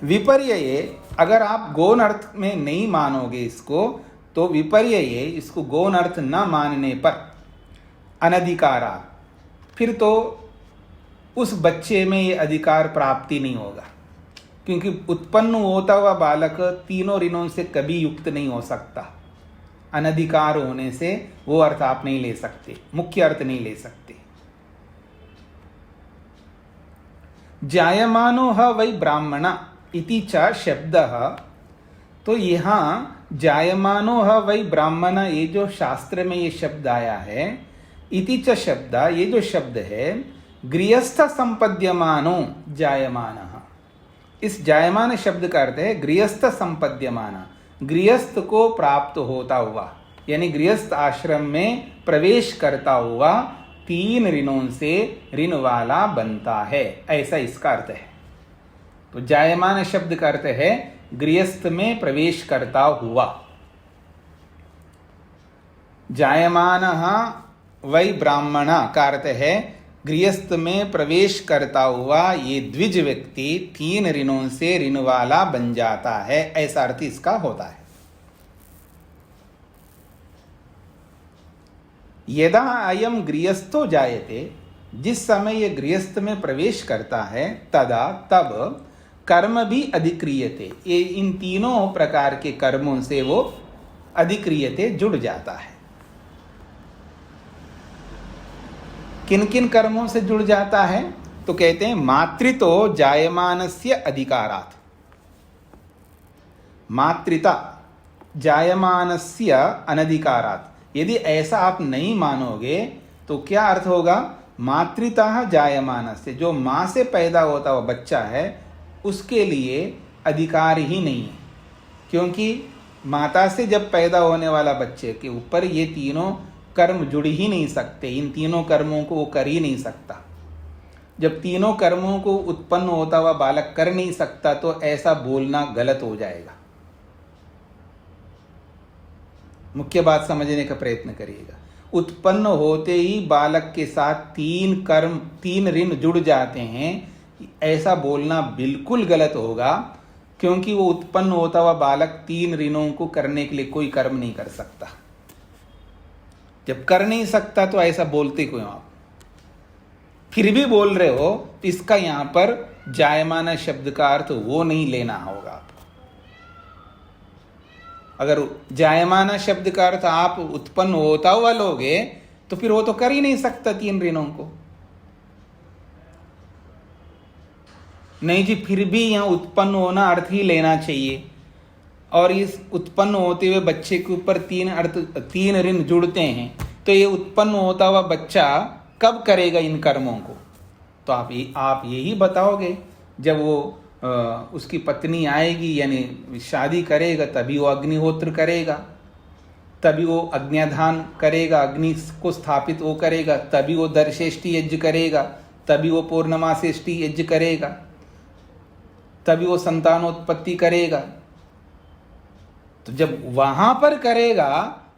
विपर्यये, अगर आप गौण अर्थ में नहीं मानोगे इसको, तो विपर्यये इसको गौण अर्थ न मानने पर अनधिकारा, फिर तो उस बच्चे में ये अधिकार प्राप्ति नहीं होगा, क्योंकि उत्पन्न होता हुआ बालक 3 ऋणों से कभी युक्त नहीं हो सकता। अनधिकार होने से वो अर्थ आप नहीं ले सकते, मुख्य अर्थ नहीं ले सकते। जायमानो ह वै ब्राह्मण इति च शब्दः, तो यहाँ जायमानो ह वै ब्राह्मण, ये जो शास्त्र में ये शब्द आया है, इति च शब्द, ये जो शब्द है गृहस्थ संपद्यमानो जायमानः, इस जायमान शब्द का अर्थ है गृहस्थ संपद्यमान, गृहस्थ को प्राप्त होता हुआ, यानी गृहस्थ आश्रम में प्रवेश करता हुआ 3 ऋणों से ऋण वाला बनता है, ऐसा इसका अर्थ है। तो जायमान शब्द का अर्थ है गृहस्थ में प्रवेश करता हुआ। जायमानः वै ब्राह्मण का अर्थ है गृहस्थ में प्रवेश करता हुआ ये द्विज व्यक्ति 3 ऋणों से ऋण वाला बन जाता है, ऐसा अर्थ इसका होता है। यदा अयम गृहस्थो जायते, जिस समय ये गृहस्थ में प्रवेश करता है, तदा तब कर्म भी अधिक्रियते, ये इन 3 प्रकार के कर्मों से वो अधिक्रियते जुड़ जाता है। किन किन कर्मों से जुड़ जाता है? तो कहते हैं मातृतो जायमानस्य अधिकारात्, मातृता जायमानस्य अनधिकारात्। यदि ऐसा आप नहीं मानोगे तो क्या अर्थ होगा? मातृता जायमानस्य, जो माँ से पैदा होता हुआ बच्चा है उसके लिए अधिकार ही नहीं है, क्योंकि माता से जब पैदा होने वाला बच्चे के ऊपर ये तीनों कर्म जुड़ ही नहीं सकते, इन तीनों कर्मों को वो कर ही नहीं सकता। जब तीनों कर्मों को उत्पन्न होता हुआ बालक कर नहीं सकता तो ऐसा बोलना गलत हो जाएगा। मुख्य बात समझने का प्रयत्न करिएगा। उत्पन्न होते ही बालक के साथ तीन कर्म, तीन ऋण जुड़ जाते हैं, ऐसा बोलना बिल्कुल गलत होगा, क्योंकि वो उत्पन्न होता हुआ बालक तीन ऋणों को करने के लिए कोई कर्म नहीं कर सकता। जब कर नहीं सकता तो ऐसा बोलते क्यों आप? फिर भी बोल रहे हो तो इसका यहां पर जायमाना शब्द का अर्थ वो नहीं लेना होगा आपको। अगर जायमाना शब्द का अर्थ आप उत्पन्न होता हुआ लोगे तो फिर वो तो कर ही नहीं सकता तीन ऋणों को। नहीं जी, फिर भी यहां उत्पन्न होना अर्थ ही लेना चाहिए। और इस उत्पन्न होते हुए बच्चे के ऊपर तीन ऋण जुड़ते हैं, तो ये उत्पन्न होता हुआ बच्चा कब करेगा इन कर्मों को? तो आप यही बताओगे जब वो उसकी पत्नी आएगी, यानी शादी करेगा, तभी वो अग्निहोत्र करेगा, तभी वो अग्न्याधान करेगा, अग्नि को स्थापित वो करेगा, तभी वो दर्शेष्टि यज्ञ करेगा, तभी वो पूर्णमासेष्टि यज्ञ करेगा, तभी वो संतानोत्पत्ति करेगा। तो जब वहां पर करेगा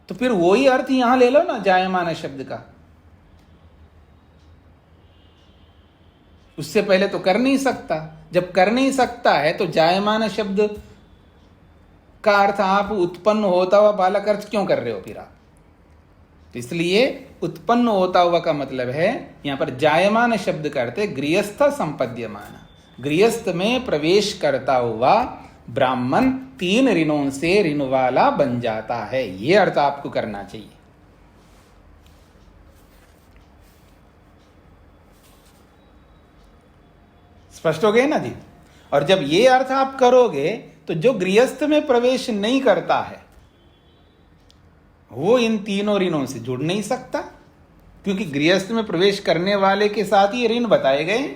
तो फिर वही अर्थ यहां ले लो ना जायमाना शब्द का। उससे पहले तो कर नहीं सकता। जब कर नहीं सकता है तो जायमाना शब्द का अर्थ आप उत्पन्न होता हुआ बालक अर्थ क्यों कर रहे हो फिर आप? तो इसलिए उत्पन्न होता हुआ का मतलब है यहां पर जायमान शब्द का अर्थ है गृहस्थ संपद्यमान। गृहस्थ में प्रवेश करता हुआ ब्राह्मण तीन ऋणों से ऋण वाला बन जाता है, यह अर्थ आपको करना चाहिए। स्पष्ट हो गए ना जी? और जब ये अर्थ आप करोगे तो जो गृहस्थ में प्रवेश नहीं करता है वो इन तीनों ऋणों से जुड़ नहीं सकता, क्योंकि गृहस्थ में प्रवेश करने वाले के साथ ही ऋण बताए गए,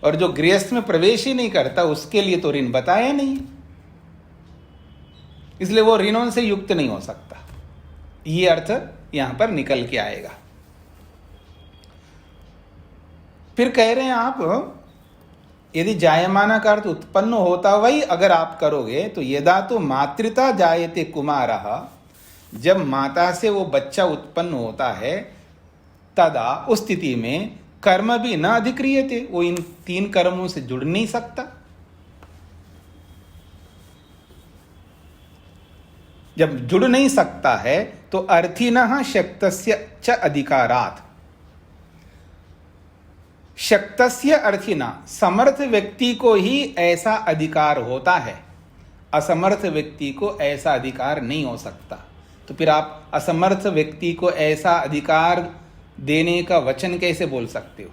और जो गृहस्थ में प्रवेश ही नहीं करता उसके लिए तो ऋण बताया नहीं, इसलिए वो ऋणों से युक्त नहीं हो सकता। ये अर्थ यहां पर निकल के आएगा। फिर कह रहे हैं आप, यदि जायमाना का अर्थ उत्पन्न होता हुआ ही अगर आप करोगे तो यदा तो मातृता जायते कुमारः, जब माता से वो बच्चा उत्पन्न होता है, तदा उस स्थिति में कर्म भी न अधिक्रियते, वो इन तीन कर्मों से जुड़ नहीं सकता। जब जुड़ नहीं सकता है तो अर्थिनः शक्तस्य च अधिकारात्, शक्तस्य अर्थिना, समर्थ व्यक्ति को ही ऐसा अधिकार होता है, असमर्थ व्यक्ति को ऐसा अधिकार नहीं हो सकता। तो फिर आप असमर्थ व्यक्ति को ऐसा अधिकार देने का वचन कैसे बोल सकते हो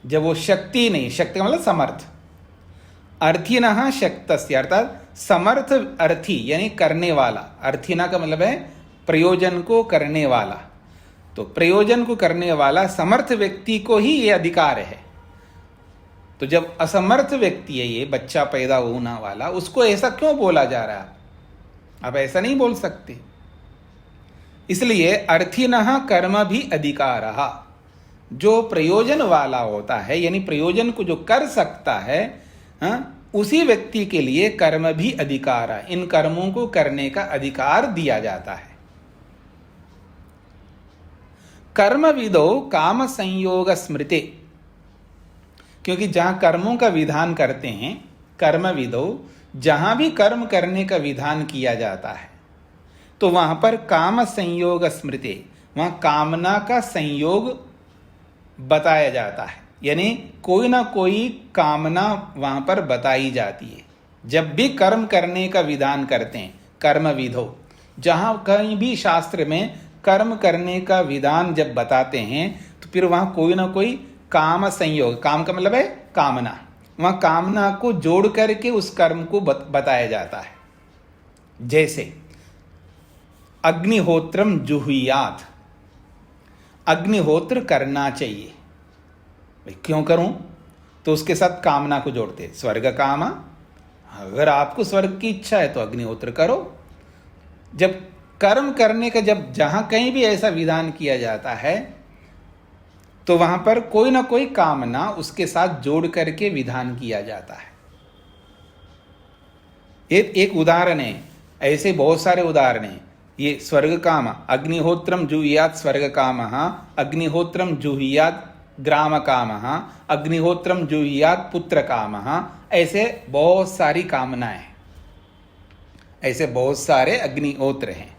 जब वो शक्ति नहीं, शक्ति का मतलब समर्थ। अर्थिनः शक्तस्य अर्थात समर्थ अर्थी यानी करने वाला, अर्थिना का मतलब है प्रयोजन को करने वाला, तो प्रयोजन को करने वाला समर्थ व्यक्ति को ही ये अधिकार है। तो जब असमर्थ व्यक्ति है ये बच्चा पैदा होने वाला, उसको ऐसा क्यों बोला जा रहा है? आप ऐसा नहीं बोल सकते। इसलिए अर्थिनः कर्म भी अधिकारः, जो प्रयोजन वाला होता है यानी प्रयोजन को जो कर सकता है, उसी व्यक्ति के लिए कर्म भी अधिकार है, इन कर्मों को करने का अधिकार दिया जाता है। कर्म विदो काम संयोग स्मृते, क्योंकि जहां कर्मों का विधान करते हैं, कर्म विदो जहां भी कर्म करने का विधान किया जाता है तो वहां पर काम संयोग स्मृते, वहां कामना का संयोग बताया जाता है, यानी कोई ना कोई कामना वहां पर बताई जाती है। जब भी कर्म करने का विधान करते हैं कर्म विधो, जहां कहीं भी शास्त्र में कर्म करने का विधान जब बताते हैं तो फिर वहां कोई ना कोई काम संयोग, काम का मतलब है कामना, वहां कामना को जोड़ करके उस कर्म को बताया जाता है। जैसे अग्निहोत्रम जुहुयात, अग्निहोत्र करना चाहिए, भाई क्यों करूं? तो उसके साथ कामना को जोड़ते, स्वर्ग कामा, अगर आपको स्वर्ग की इच्छा है तो अग्निहोत्र करो। जब कर्म करने का जब जहां कहीं भी ऐसा विधान किया जाता है तो वहां पर कोई ना कोई कामना उसके साथ जोड़ करके विधान किया जाता है। एक उदाहरण है, ऐसे बहुत सारे उदाहरण हैं। ये स्वर्ग काम, अग्निहोत्रम जुहुयात् स्वर्ग काम, अग्निहोत्रम जुहुयात् ग्राम काम, अग्निहोत्रम जुहुयात् पुत्र काम, ऐसे बहुत सारी कामनाएं, ऐसे बहुत सारे अग्निहोत्र हैं।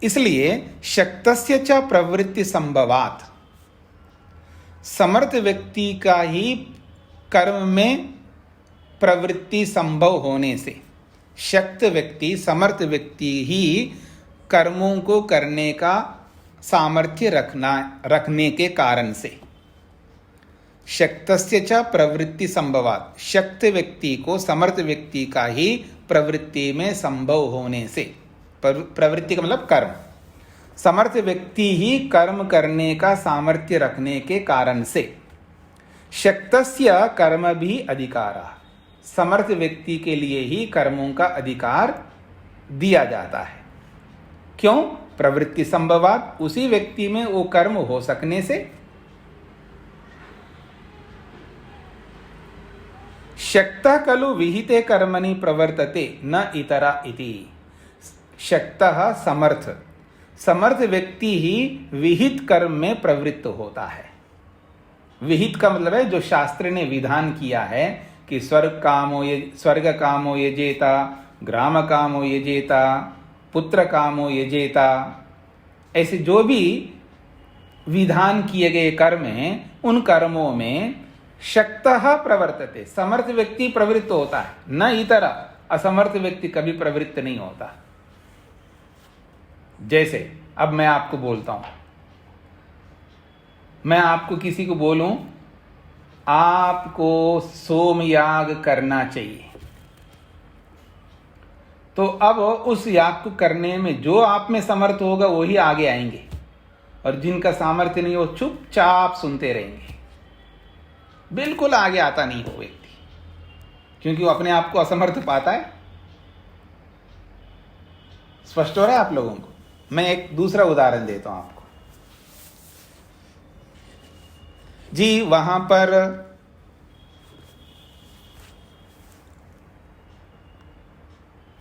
इसलिए शक्तस्य च प्रवृत्ति संभवात्, समर्थ व्यक्ति का ही कर्म में प्रवृत्ति संभव होने से, शक्त व्यक्ति समर्थ व्यक्ति ही कर्मों को करने का सामर्थ्य रखने के कारण से, शक्तस्य च प्रवृत्ति संभवात्, शक्त व्यक्ति को समर्थ व्यक्ति का ही प्रवृत्ति में संभव होने से, प्रवृत्ति का मतलब कर्म, समर्थ व्यक्ति ही कर्म करने का सामर्थ्य रखने के कारण से, शक्तस्य कर्म भी अधिकारः, समर्थ व्यक्ति के लिए ही कर्मों का अधिकार दिया जाता है। क्यों? प्रवृत्ति संभवात, उसी व्यक्ति में वो कर्म हो सकने से। शक्तः खलु विहिते कर्मणि प्रवर्तते न इतरा इति, शक्तः समर्थ, समर्थ व्यक्ति ही विहित कर्म में प्रवृत्त होता है। विहित का मतलब है जो शास्त्र ने विधान किया है कि स्वर्ग कामो यजेता, ग्राम कामो यजेता, पुत्र कामो यजेता, ऐसे जो भी विधान किए गए कर्म हैं उन कर्मों में शक्तः प्रवर्तते, समर्थ व्यक्ति प्रवृत्त होता है, न इतरा, असमर्थ व्यक्ति कभी प्रवृत्त नहीं होता। जैसे अब मैं आपको बोलता हूं, मैं आपको किसी को बोलूं आपको सोमयाग करना चाहिए, तो अब उस याग को करने में जो आप में समर्थ होगा वही आगे आएंगे, और जिनका सामर्थ्य नहीं वो चुपचाप सुनते रहेंगे, बिल्कुल आगे आता नहीं वो व्यक्ति, क्योंकि वो अपने आप को असमर्थ पाता है। स्पष्ट हो रहा है आप लोगों को? मैं एक दूसरा उदाहरण देता हूं आपको। जी वहां पर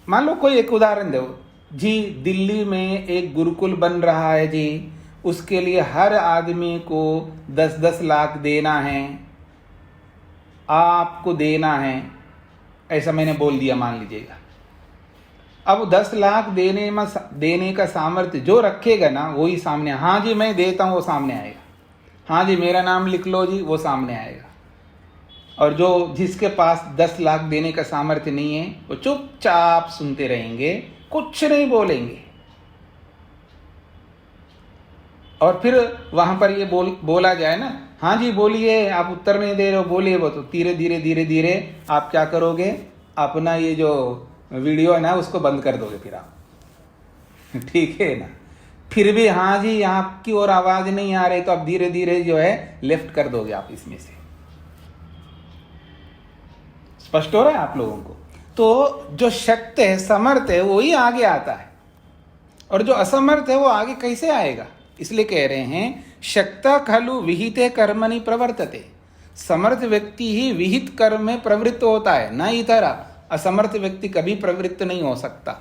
मान लो कोई एक उदाहरण दो जी, दिल्ली में एक गुरुकुल बन रहा है जी, उसके लिए हर आदमी को 10-10 लाख देना है, आपको देना है, ऐसा मैंने बोल दिया मान लीजिएगा। अब 10 लाख देने का सामर्थ्य जो रखेगा ना वही सामने, हाँ जी मैं देता हूं, वो सामने आएगा, हाँ जी मेरा नाम लिख लो जी, वो सामने आएगा। और जो जिसके पास 10 लाख देने का सामर्थ्य नहीं है वो चुपचाप सुनते रहेंगे, कुछ नहीं बोलेंगे। और फिर वहां पर ये बोला जाए ना, हाँ जी बोलिए, आप उत्तर नहीं दे रहे हो, बोलिए, वो तो धीरे धीरे आप क्या करोगे, अपना ये जो वीडियो है ना उसको बंद कर दोगे फिर आप, ठीक है ना। फिर भी हाँ जी आपकी और आवाज नहीं आ रही, तो आप धीरे धीरे जो है लेफ्ट कर दोगे आप इसमें से। स्पष्ट हो रहा है आप लोगों को? तो जो शक्त है, समर्थ है, वो ही आगे आता है, और जो असमर्थ है वो आगे कैसे आएगा? इसलिए कह रहे हैं शक्ता खलु विहिते कर्मणि प्रवर्तते, समर्थ व्यक्ति ही विहित कर्म में प्रवृत्त होता है, न इतरा, असमर्थ व्यक्ति कभी प्रवृत्त नहीं हो सकता।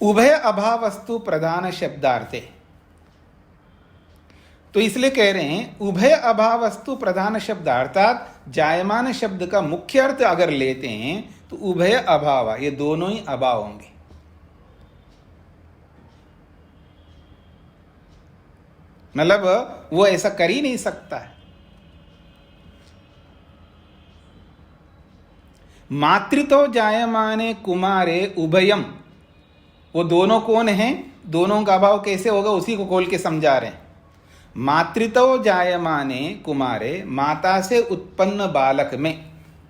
उभय अभावस्तु प्रधान शब्दार्थे, तो इसलिए कह रहे हैं उभय अभावस्तु प्रधान शब्द, अर्थात जायमान शब्द का मुख्य अर्थ अगर लेते हैं तो उभय अभाव, ये दोनों ही अभाव होंगे। मतलब वो ऐसा कर ही नहीं सकता है। मातृतो जायमाने कुमारे उभयम, वो दोनों कौन हैं? दोनों का अभाव कैसे होगा उसी को खोल के समझा रहे हैं। मातृतो जायमाने कुमारे, माता से उत्पन्न बालक में,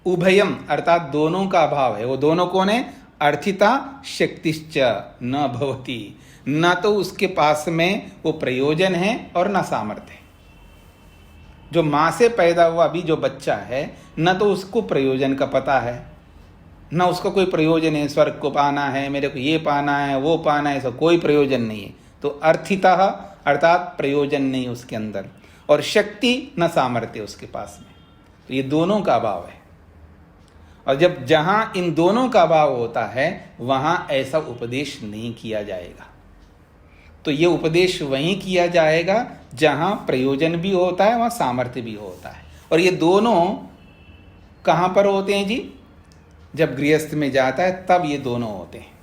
उभयम अर्थात दोनों का अभाव है। वो दोनों कौन है? अर्थिता शक्तिश्च न भवति, न तो उसके पास में वो प्रयोजन है और न सामर्थ्य है। जो माँ से पैदा हुआ अभी जो बच्चा है, न तो उसको प्रयोजन का पता है, न उसको कोई प्रयोजन है, स्वर्ग को पाना है, मेरे को ये पाना है, वो पाना है, ऐसा कोई प्रयोजन नहीं है। तो अर्थितः अर्थात प्रयोजन नहीं उसके अंदर, और शक्ति न सामर्थ्य उसके पास में। तो ये दोनों का अभाव है। और जब जहाँ इन दोनों का अभाव होता है वहाँ ऐसा उपदेश नहीं किया जाएगा। तो ये उपदेश वहीं किया जाएगा जहाँ प्रयोजन भी होता है, वहाँ सामर्थ्य भी होता है। और ये दोनों कहाँ पर होते हैं जी? जब गृहस्थ में जाता है तब ये दोनों होते हैं।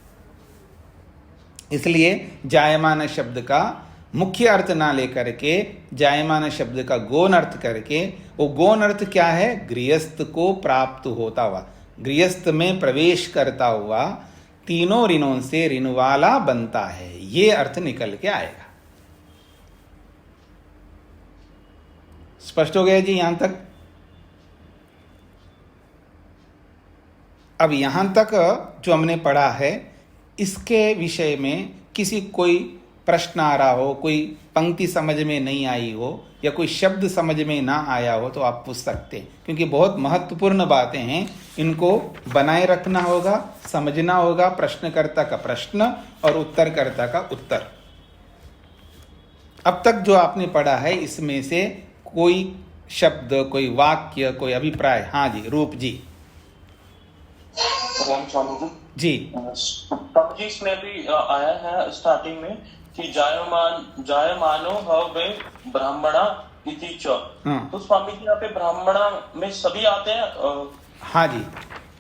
इसलिए जायमान शब्द का मुख्य अर्थ ना लेकर के जायमान शब्द का गौण अर्थ करके, वो गौण अर्थ क्या है? गृहस्थ को प्राप्त होता हुआ, गृहस्थ में प्रवेश करता हुआ तीनों ऋणों से ऋण वाला बनता है, ये अर्थ निकल के आएगा। स्पष्ट हो गया जी यहां तक? अब यहां तक जो हमने पढ़ा है, इसके विषय में किसी कोई प्रश्न आ रहा हो, कोई पंक्ति समझ में नहीं आई हो, या कोई शब्द समझ में ना आया हो, तो आप पूछ सकते हैं, क्योंकि बहुत महत्वपूर्ण बातें हैं। इनको बनाए रखना होगा, समझना होगा, प्रश्नकर्ता का प्रश्न और उत्तरकर्ता का उत्तर। अब तक जो आपने पढ़ा है इसमें से कोई शब्द, कोई वाक्य, कोई अभिप्राय? हाँ जी, रूप जी। जी जी, इसमें भी आया है स्टार्टिंग में कि जायमानो हवे ब्राह्मणा इति च। तो स्वामी जी यहाँ पे ब्राह्मणा में सभी आते हैं? हाँ जी,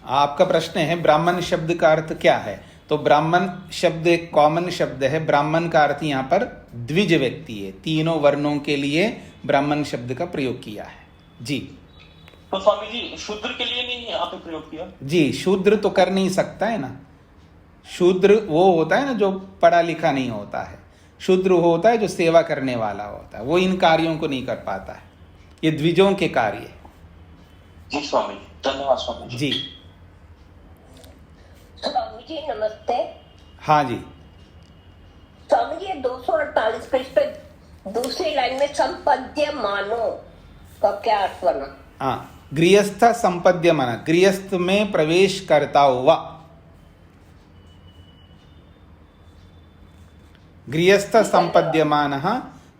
आपका प्रश्न है ब्राह्मण शब्द का अर्थ क्या है। तो ब्राह्मण शब्द एक कॉमन शब्द है। ब्राह्मण का अर्थ यहाँ पर द्विज व्यक्ति है, तीनों वर्णों के लिए ब्राह्मण शब्द का प्रयोग किया है जी। तो स्वामी जी शूद्र के लिए नहीं यहाँ पे प्रयोग किया? जी, शूद्र तो कर नहीं सकता है ना। शूद्र वो होता है ना जो पढ़ा लिखा नहीं होता है, शूद्र होता है जो सेवा करने वाला होता है, वो इन कार्यों को नहीं कर पाता है। ये द्विजों के कार्य है जी। स्वामी धन्यवाद स्वामी जी। स्वामी जी नमस्ते। हाँ जी स्वामी जी 248 पृष्ठ पे दूसरी लाइन में संपद्य मानो का क्या अर्थ बना? हाँ, गृहस्थ संपद्य माना, गृहस्थ में प्रवेश करता हुआ। गृहस्थ संपद्यमान,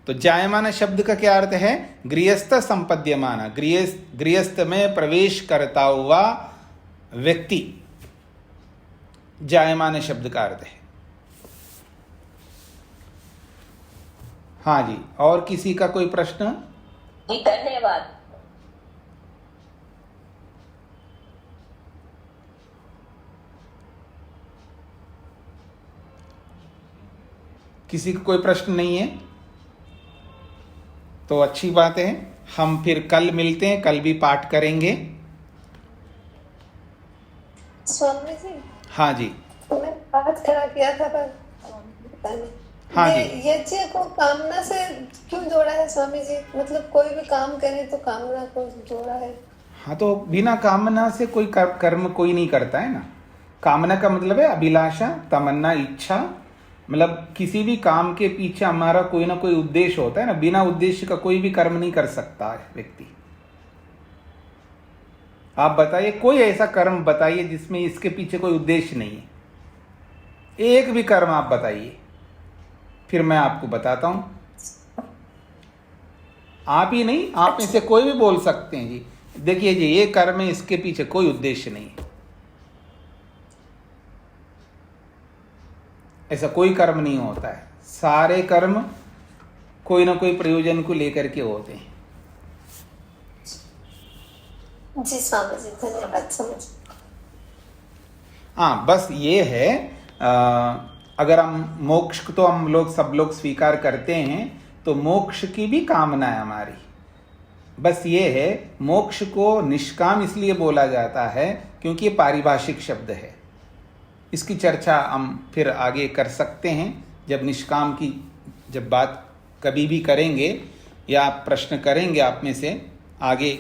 तो जायमान शब्द का क्या अर्थ है? गृहस्थ संपद्यमान, गृहस्थ में प्रवेश करता हुआ व्यक्ति जायमान शब्द का अर्थ है। हाँ जी, और किसी का कोई प्रश्न? जी धन्यवाद। किसी को कोई प्रश्न नहीं है तो अच्छी बात है। हम फिर कल मिलते हैं, कल भी पाठ करेंगे। स्वामी जी। हाँ जी, मैं पाठ करा किया था पर हाँ जी। यज्ञ को कामना से क्यों जोड़ा है स्वामी जी? मतलब कोई भी काम करे तो कामना को जोड़ा है। हाँ, तो बिना कामना से कोई कर्म कोई नहीं करता है ना। कामना का मतलब है अभिलाषा, तमन्ना, इच्छा। मतलब किसी भी काम के पीछे हमारा कोई ना कोई उद्देश्य होता है ना। बिना उद्देश्य का कोई भी कर्म नहीं कर सकता है व्यक्ति। आप बताइए, कोई ऐसा कर्म बताइए जिसमें इसके पीछे कोई उद्देश्य नहीं है। एक भी कर्म आप बताइए, फिर मैं आपको बताता हूं। आप ही नहीं, आप में से कोई भी बोल सकते हैं जी, देखिए जी ये कर्म है, इसके पीछे कोई उद्देश्य नहीं है। ऐसा कोई कर्म नहीं होता है। सारे कर्म कोई ना कोई प्रयोजन को लेकर के होते हैं। जी स्वामी जी धन्यवाद, समझ। हाँ, बस ये है, अगर हम मोक्ष को तो हम लोग सब लोग स्वीकार करते हैं, तो मोक्ष की भी कामना है हमारी। बस ये है, मोक्ष को निष्काम इसलिए बोला जाता है क्योंकि ये पारिभाषिक शब्द है। इसकी चर्चा हम फिर आगे कर सकते हैं, जब निष्काम की जब बात कभी भी करेंगे या आप प्रश्न करेंगे आप में से आगे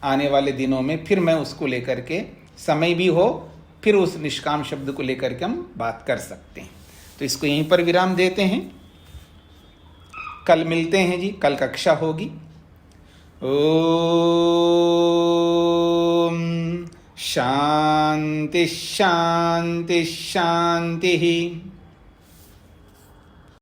आने वाले दिनों में, फिर मैं उसको लेकर के, समय भी हो, फिर उस निष्काम शब्द को लेकर के हम बात कर सकते हैं। तो इसको यहीं पर विराम देते हैं। कल मिलते हैं जी, कल कक्षा होगी। ओम शांति शांति शांति।